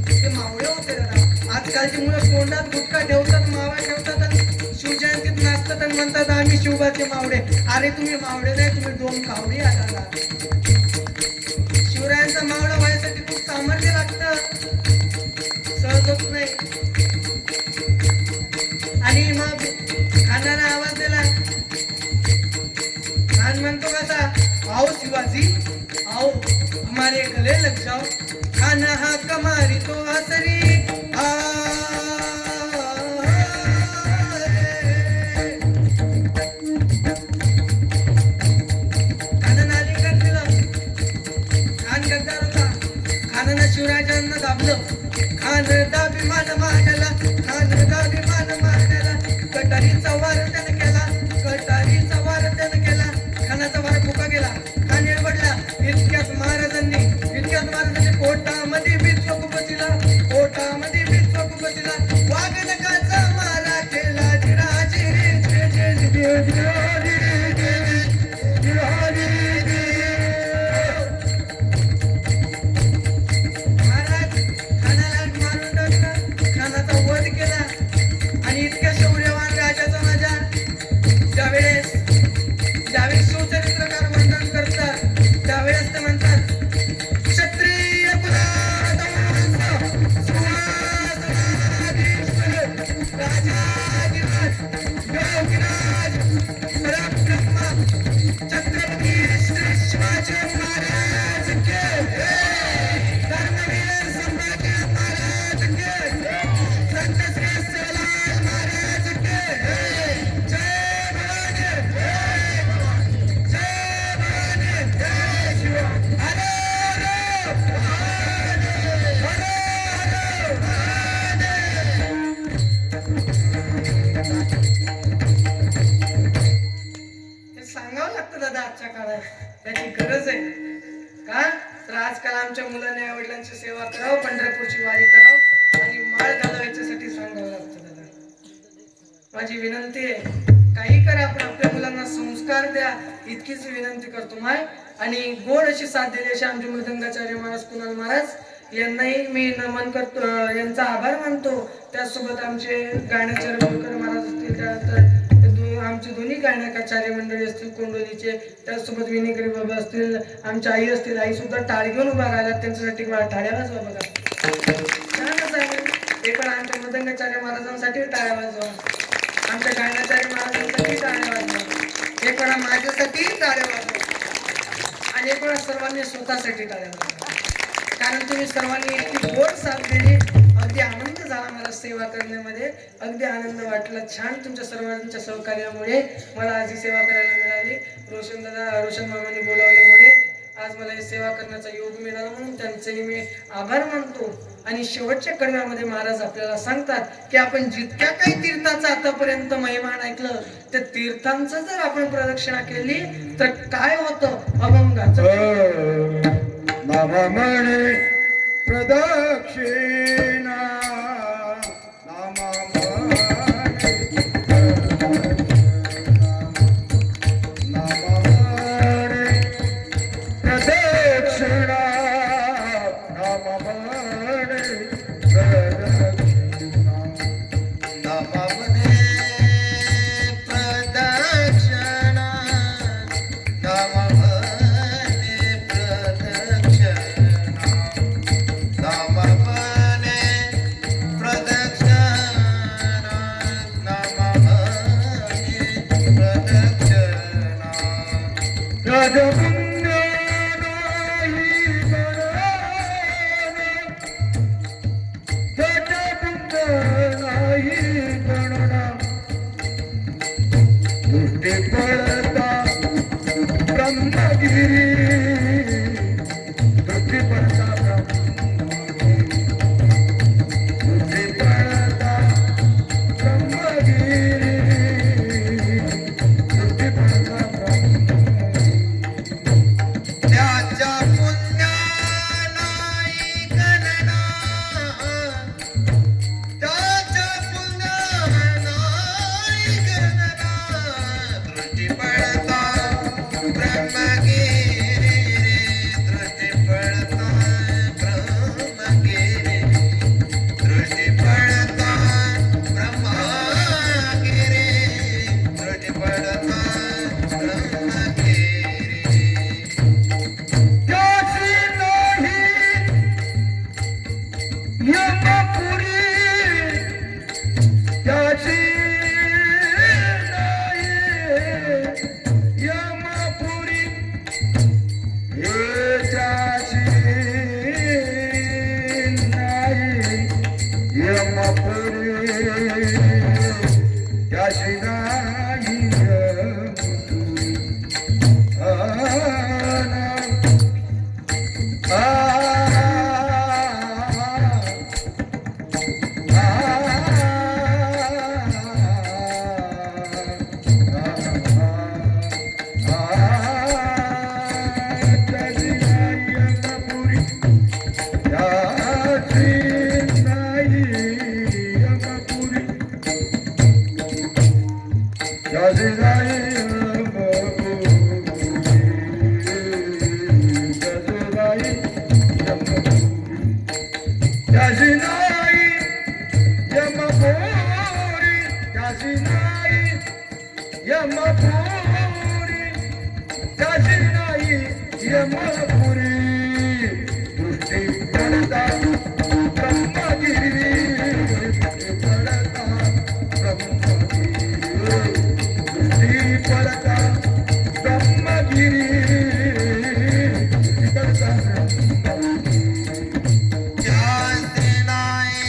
ते मावळे होते दादा. आजकालची मुलं तोंडात गुटखा ठेवतात, मावा ठेवतात आणि शिवजयंतीत नाचतात आणि म्हणतात आम्ही शिवबाचे मावळे. अरे तुम्ही मावळे नाही, तुम्ही दोन कावडी आला. शिवरायांचा मावळा व्हायसाठी खूप सामर्थ्य लागतं, सहज होत नाही. आणि मग खानाला आवाज दिला. खान म्हणतो कसा, आओ शिवाजी आओ हमारे गले लग जाओ. खाना हा कमारी तो आसरी खानानं आलिंगन दिलं. खान गद्दार होता. खानानं शिवराजांना दाबलं. खान दाभिमान मांडला, खान दाभिमान मांडला. कटारीचा वार त्यानं केला, कटारीचा वार त्यानं केला. खानाचा वार फुका गेला. खान एरबडला. इतक्यात महाराजांनी पोटामध्ये बीज चोक बसला, पोटामध्ये बीज चोक बसला. वाघनकाचा मारा केला. महाराज खानाला मारून टाकला, खानाचा वध केला. आणि इतक्या शौर्यवान राजाचा माझ्या ज्यावेळेस शिवचरित्रकार वर्णन करतात त्यावेळेस ते म्हणतात, क्षत्रिय कुलाचा सुवासनाधीश राजाधिराज योगीराज पराक्रम छत्रपती श्री शिवाजी महाराज के, धर्मवीर संभाजी महाराज के, संत श्री शिवलाल महाराज के. जय भवानी, जय भवानी, जय शिव. हरे हे सांगावं लागतं दादा आजच्या काळात. त्याची गरज आहे का? तर आजकाल आमच्या मुलांनी आई वडिलांची सेवा करावं, पंढरपूरची वारी करावं आणि माळ घालावं याच्यासाठी सांगावं लागतं दादा. माझी विनंती आहे, काही करा पण आपल्या मुलांना संस्कार द्या, इतकीच विनंती करतो माय. आणि गोड अशी साथ दिली अशी आमचे मृदंगाचार्य महाराज कुणाल महाराज यांनाही मी नमन करतो, यांचा आभार मानतो. त्याचसोबत आमचे गाण्याचार्य बोलकर महाराज असतील, त्यानंतर आमचे दोन्ही गायनाचार्य मंडळी असतील कोंडोलीचे, त्याचसोबत विनिकरी बाबा असतील, आमच्या आई असतील. आई सुद्धा टाळ घेऊन उभा राहिला, त्यांच्यासाठी टाळ्या वाजवा बघा. छानच आहे. ते पण आमच्या मृदंगाचार्य महाराजांसाठी टाळ्या वाजवा, आमच्या गायनाचार्य महाराजांसाठी टाळ्या वाजवा, एक वेळा माझ्यासाठी टाळ्या वाजवा आणि एक वेळा सर्वांनी स्वतःसाठी टाळ्या वाजवा. कारण तुम्ही सर्वांनी इतकी गोड साथ दिली, अगदी आनंद झाला मला सेवा करण्यामध्ये, अगदी आनंद वाटला. छान तुमच्या सर्वांच्या सहकार्यामुळे मला आज ही सेवा करायला मिळाली. रोशन मामाने बोलावल्यामुळे आज मला ही सेवा करण्याचा योग मिळाला, म्हणून त्यांचेही मी आभार मानतो. आणि शेवटच्या कडव्यामध्ये महाराज आपल्याला सांगतात की आपण जितक्या काही तीर्थाचा आतापर्यंत महिमान ऐकलं, त्या तीर्थांचं जर आपण प्रदक्षिणा केली तर काय होतं? अभंगाचं नाममणे प्रदक्षिणा, नाममणे प्रदक्षिणा, नाममणे प्रदक्षिणा, नाममणे प्रदक्षिणा, नाममणे प्रदक्षिणा, नाममणे प्रदक्षिणा, नाममणे प्रदक्षिणा. राजपुण्य नाही गणना, राजपुण्य नाही गणना, दृष्टी पडता ब्रह्मगिरी, दृष्टी पडता ब्रह्मगिरी, दृष्टी पडता ब्रह्मगिरी, दृष्टी पडता ब्रह्मगिरी. त्याच्या पुण्या नाही गणना, त्याच्या पुण्या नाही यमपुरी हे त्याची नाही यमपुरी त्याची नाही यमपुरी दृष्टी पडता ब्रह्मगिरी दृष्टी पडता ब्रह्मगिरी दृष्टी पडता ब्रह्मगिरी दृष्टी पडता त्यासी नाही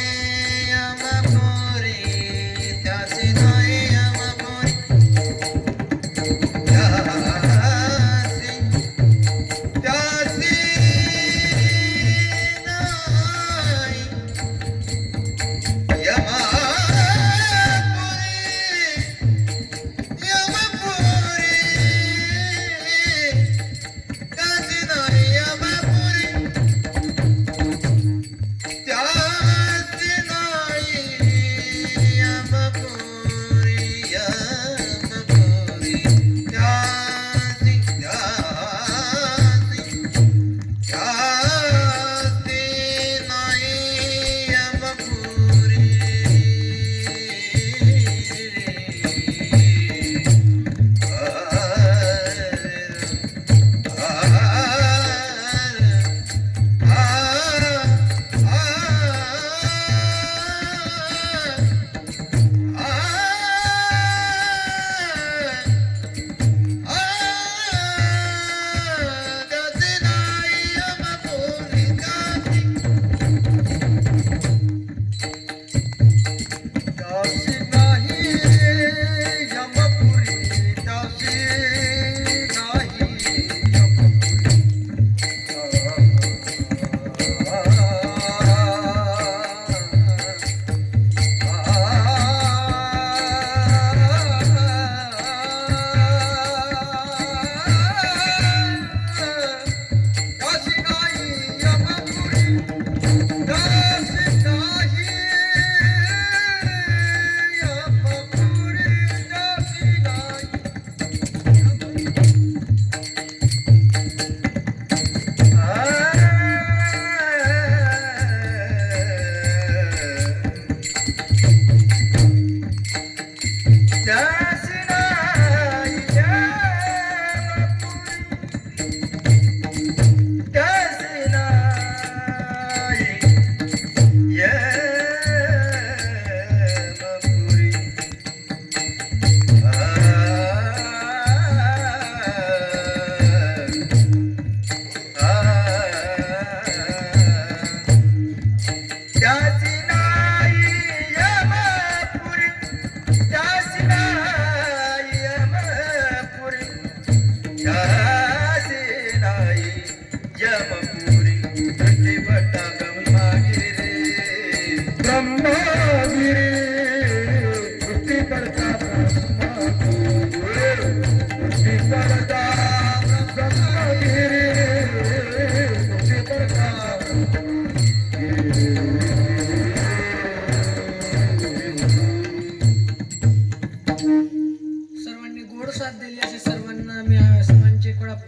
यमपुरी त्यासी नाही यमपुरी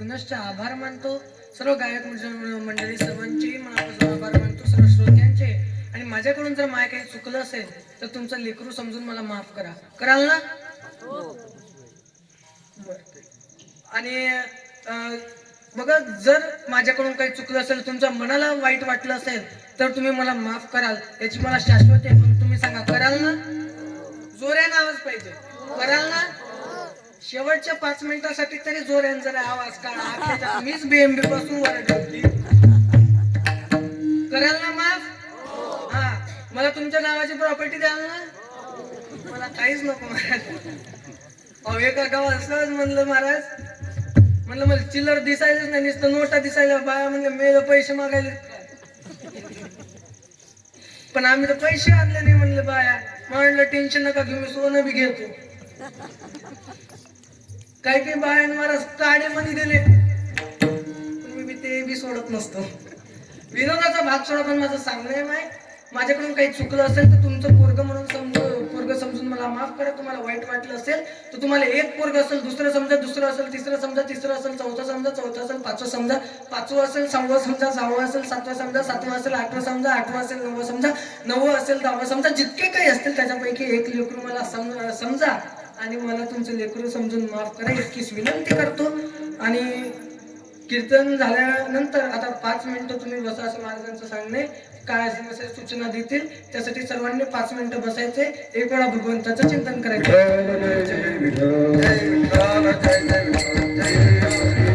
पुनश्च आभार मानतो. सर्व गायक मंडळी सर्वांचे मनापासून आभार मानतो, सर्व श्रोत्यांचे. आणि माझ्याकडून जर माय काही चुकलं असेल तर तुमचं लेकरू समजून मला माफ करा. कराल ना? आणि बघा, जर माझ्याकडून काही चुकलं असेल, तुमच्या मनाला वाईट वाटलं असेल तर तुम्ही मला माफ कराल याची मला शाश्वत आहे. पण तुम्ही सांगा, कराल ना? जोऱ्यानं आवाज पाहिजे. कराल ना? शेवटच्या 5 मिनिटासाठी तरी जोराने जरा आवाज काढा. आखीच्या मीच बीएमबी पासून वरड होती. कराल ना माफ? हा. मला तुमच्या नावाची प्रॉपर्टी द्याल ना? मला काहीच नको महाराज. अहो एका गावात सहज म्हणलं महाराज, म्हणलं मला चिल्लर दिसायलाच नाही, नुसतं नोटा दिसायला. बाया म्हणलं मेल पैसे मागायले पण आम्ही तर पैसे आणले नाही. म्हणलं बाया म्हणलं टेन्शन नका घेऊ, मी सोनं बी घेतो. काही काही बायाने मला काडे मध्ये दिले, पण मी ते बी सोडत नसतो. विनोदाचा भाग सोडा, पण माझं सांगणं आहे माय, माझ्याकडून काही चुकलं असेल तर तुमचं पोरग म्हणून पोरग समजून मला माफ करा. तुम्हाला वाईट वाटलं असेल तर तुम्हाला एक पोरग असेल, दुसरं समजा, दुसरं असेल, तिसरं समजा, तिसरं असेल, चौथं समजा, चौथं असेल, पाचवं समजा, पाचवं असेल, 6वं समजा, 6वं असेल, 7वं समजा, 7वं असेल, 8वं समजा, 8वं असेल, 9वं समजा, 9वं असेल, 10वं समजा, जितके काही असतील त्याच्यापैकी एक लेकरू मला समजा आणि मला तुमचं लेकरू समजून माफ करा इतकीच विनंती करतो. आणि कीर्तन झाल्यानंतर आता 5 मिनिटं तुम्ही बसा असं महाराजांचं सांगणे. काय असेल सूचना देतील त्यासाठी सर्वांनी 5 मिनिटं बसायचे. एक वेळा भगवंताचं चिंतन करायचं. जय विठ्ठल, जय विठ्ठल, जय विठ्ठल.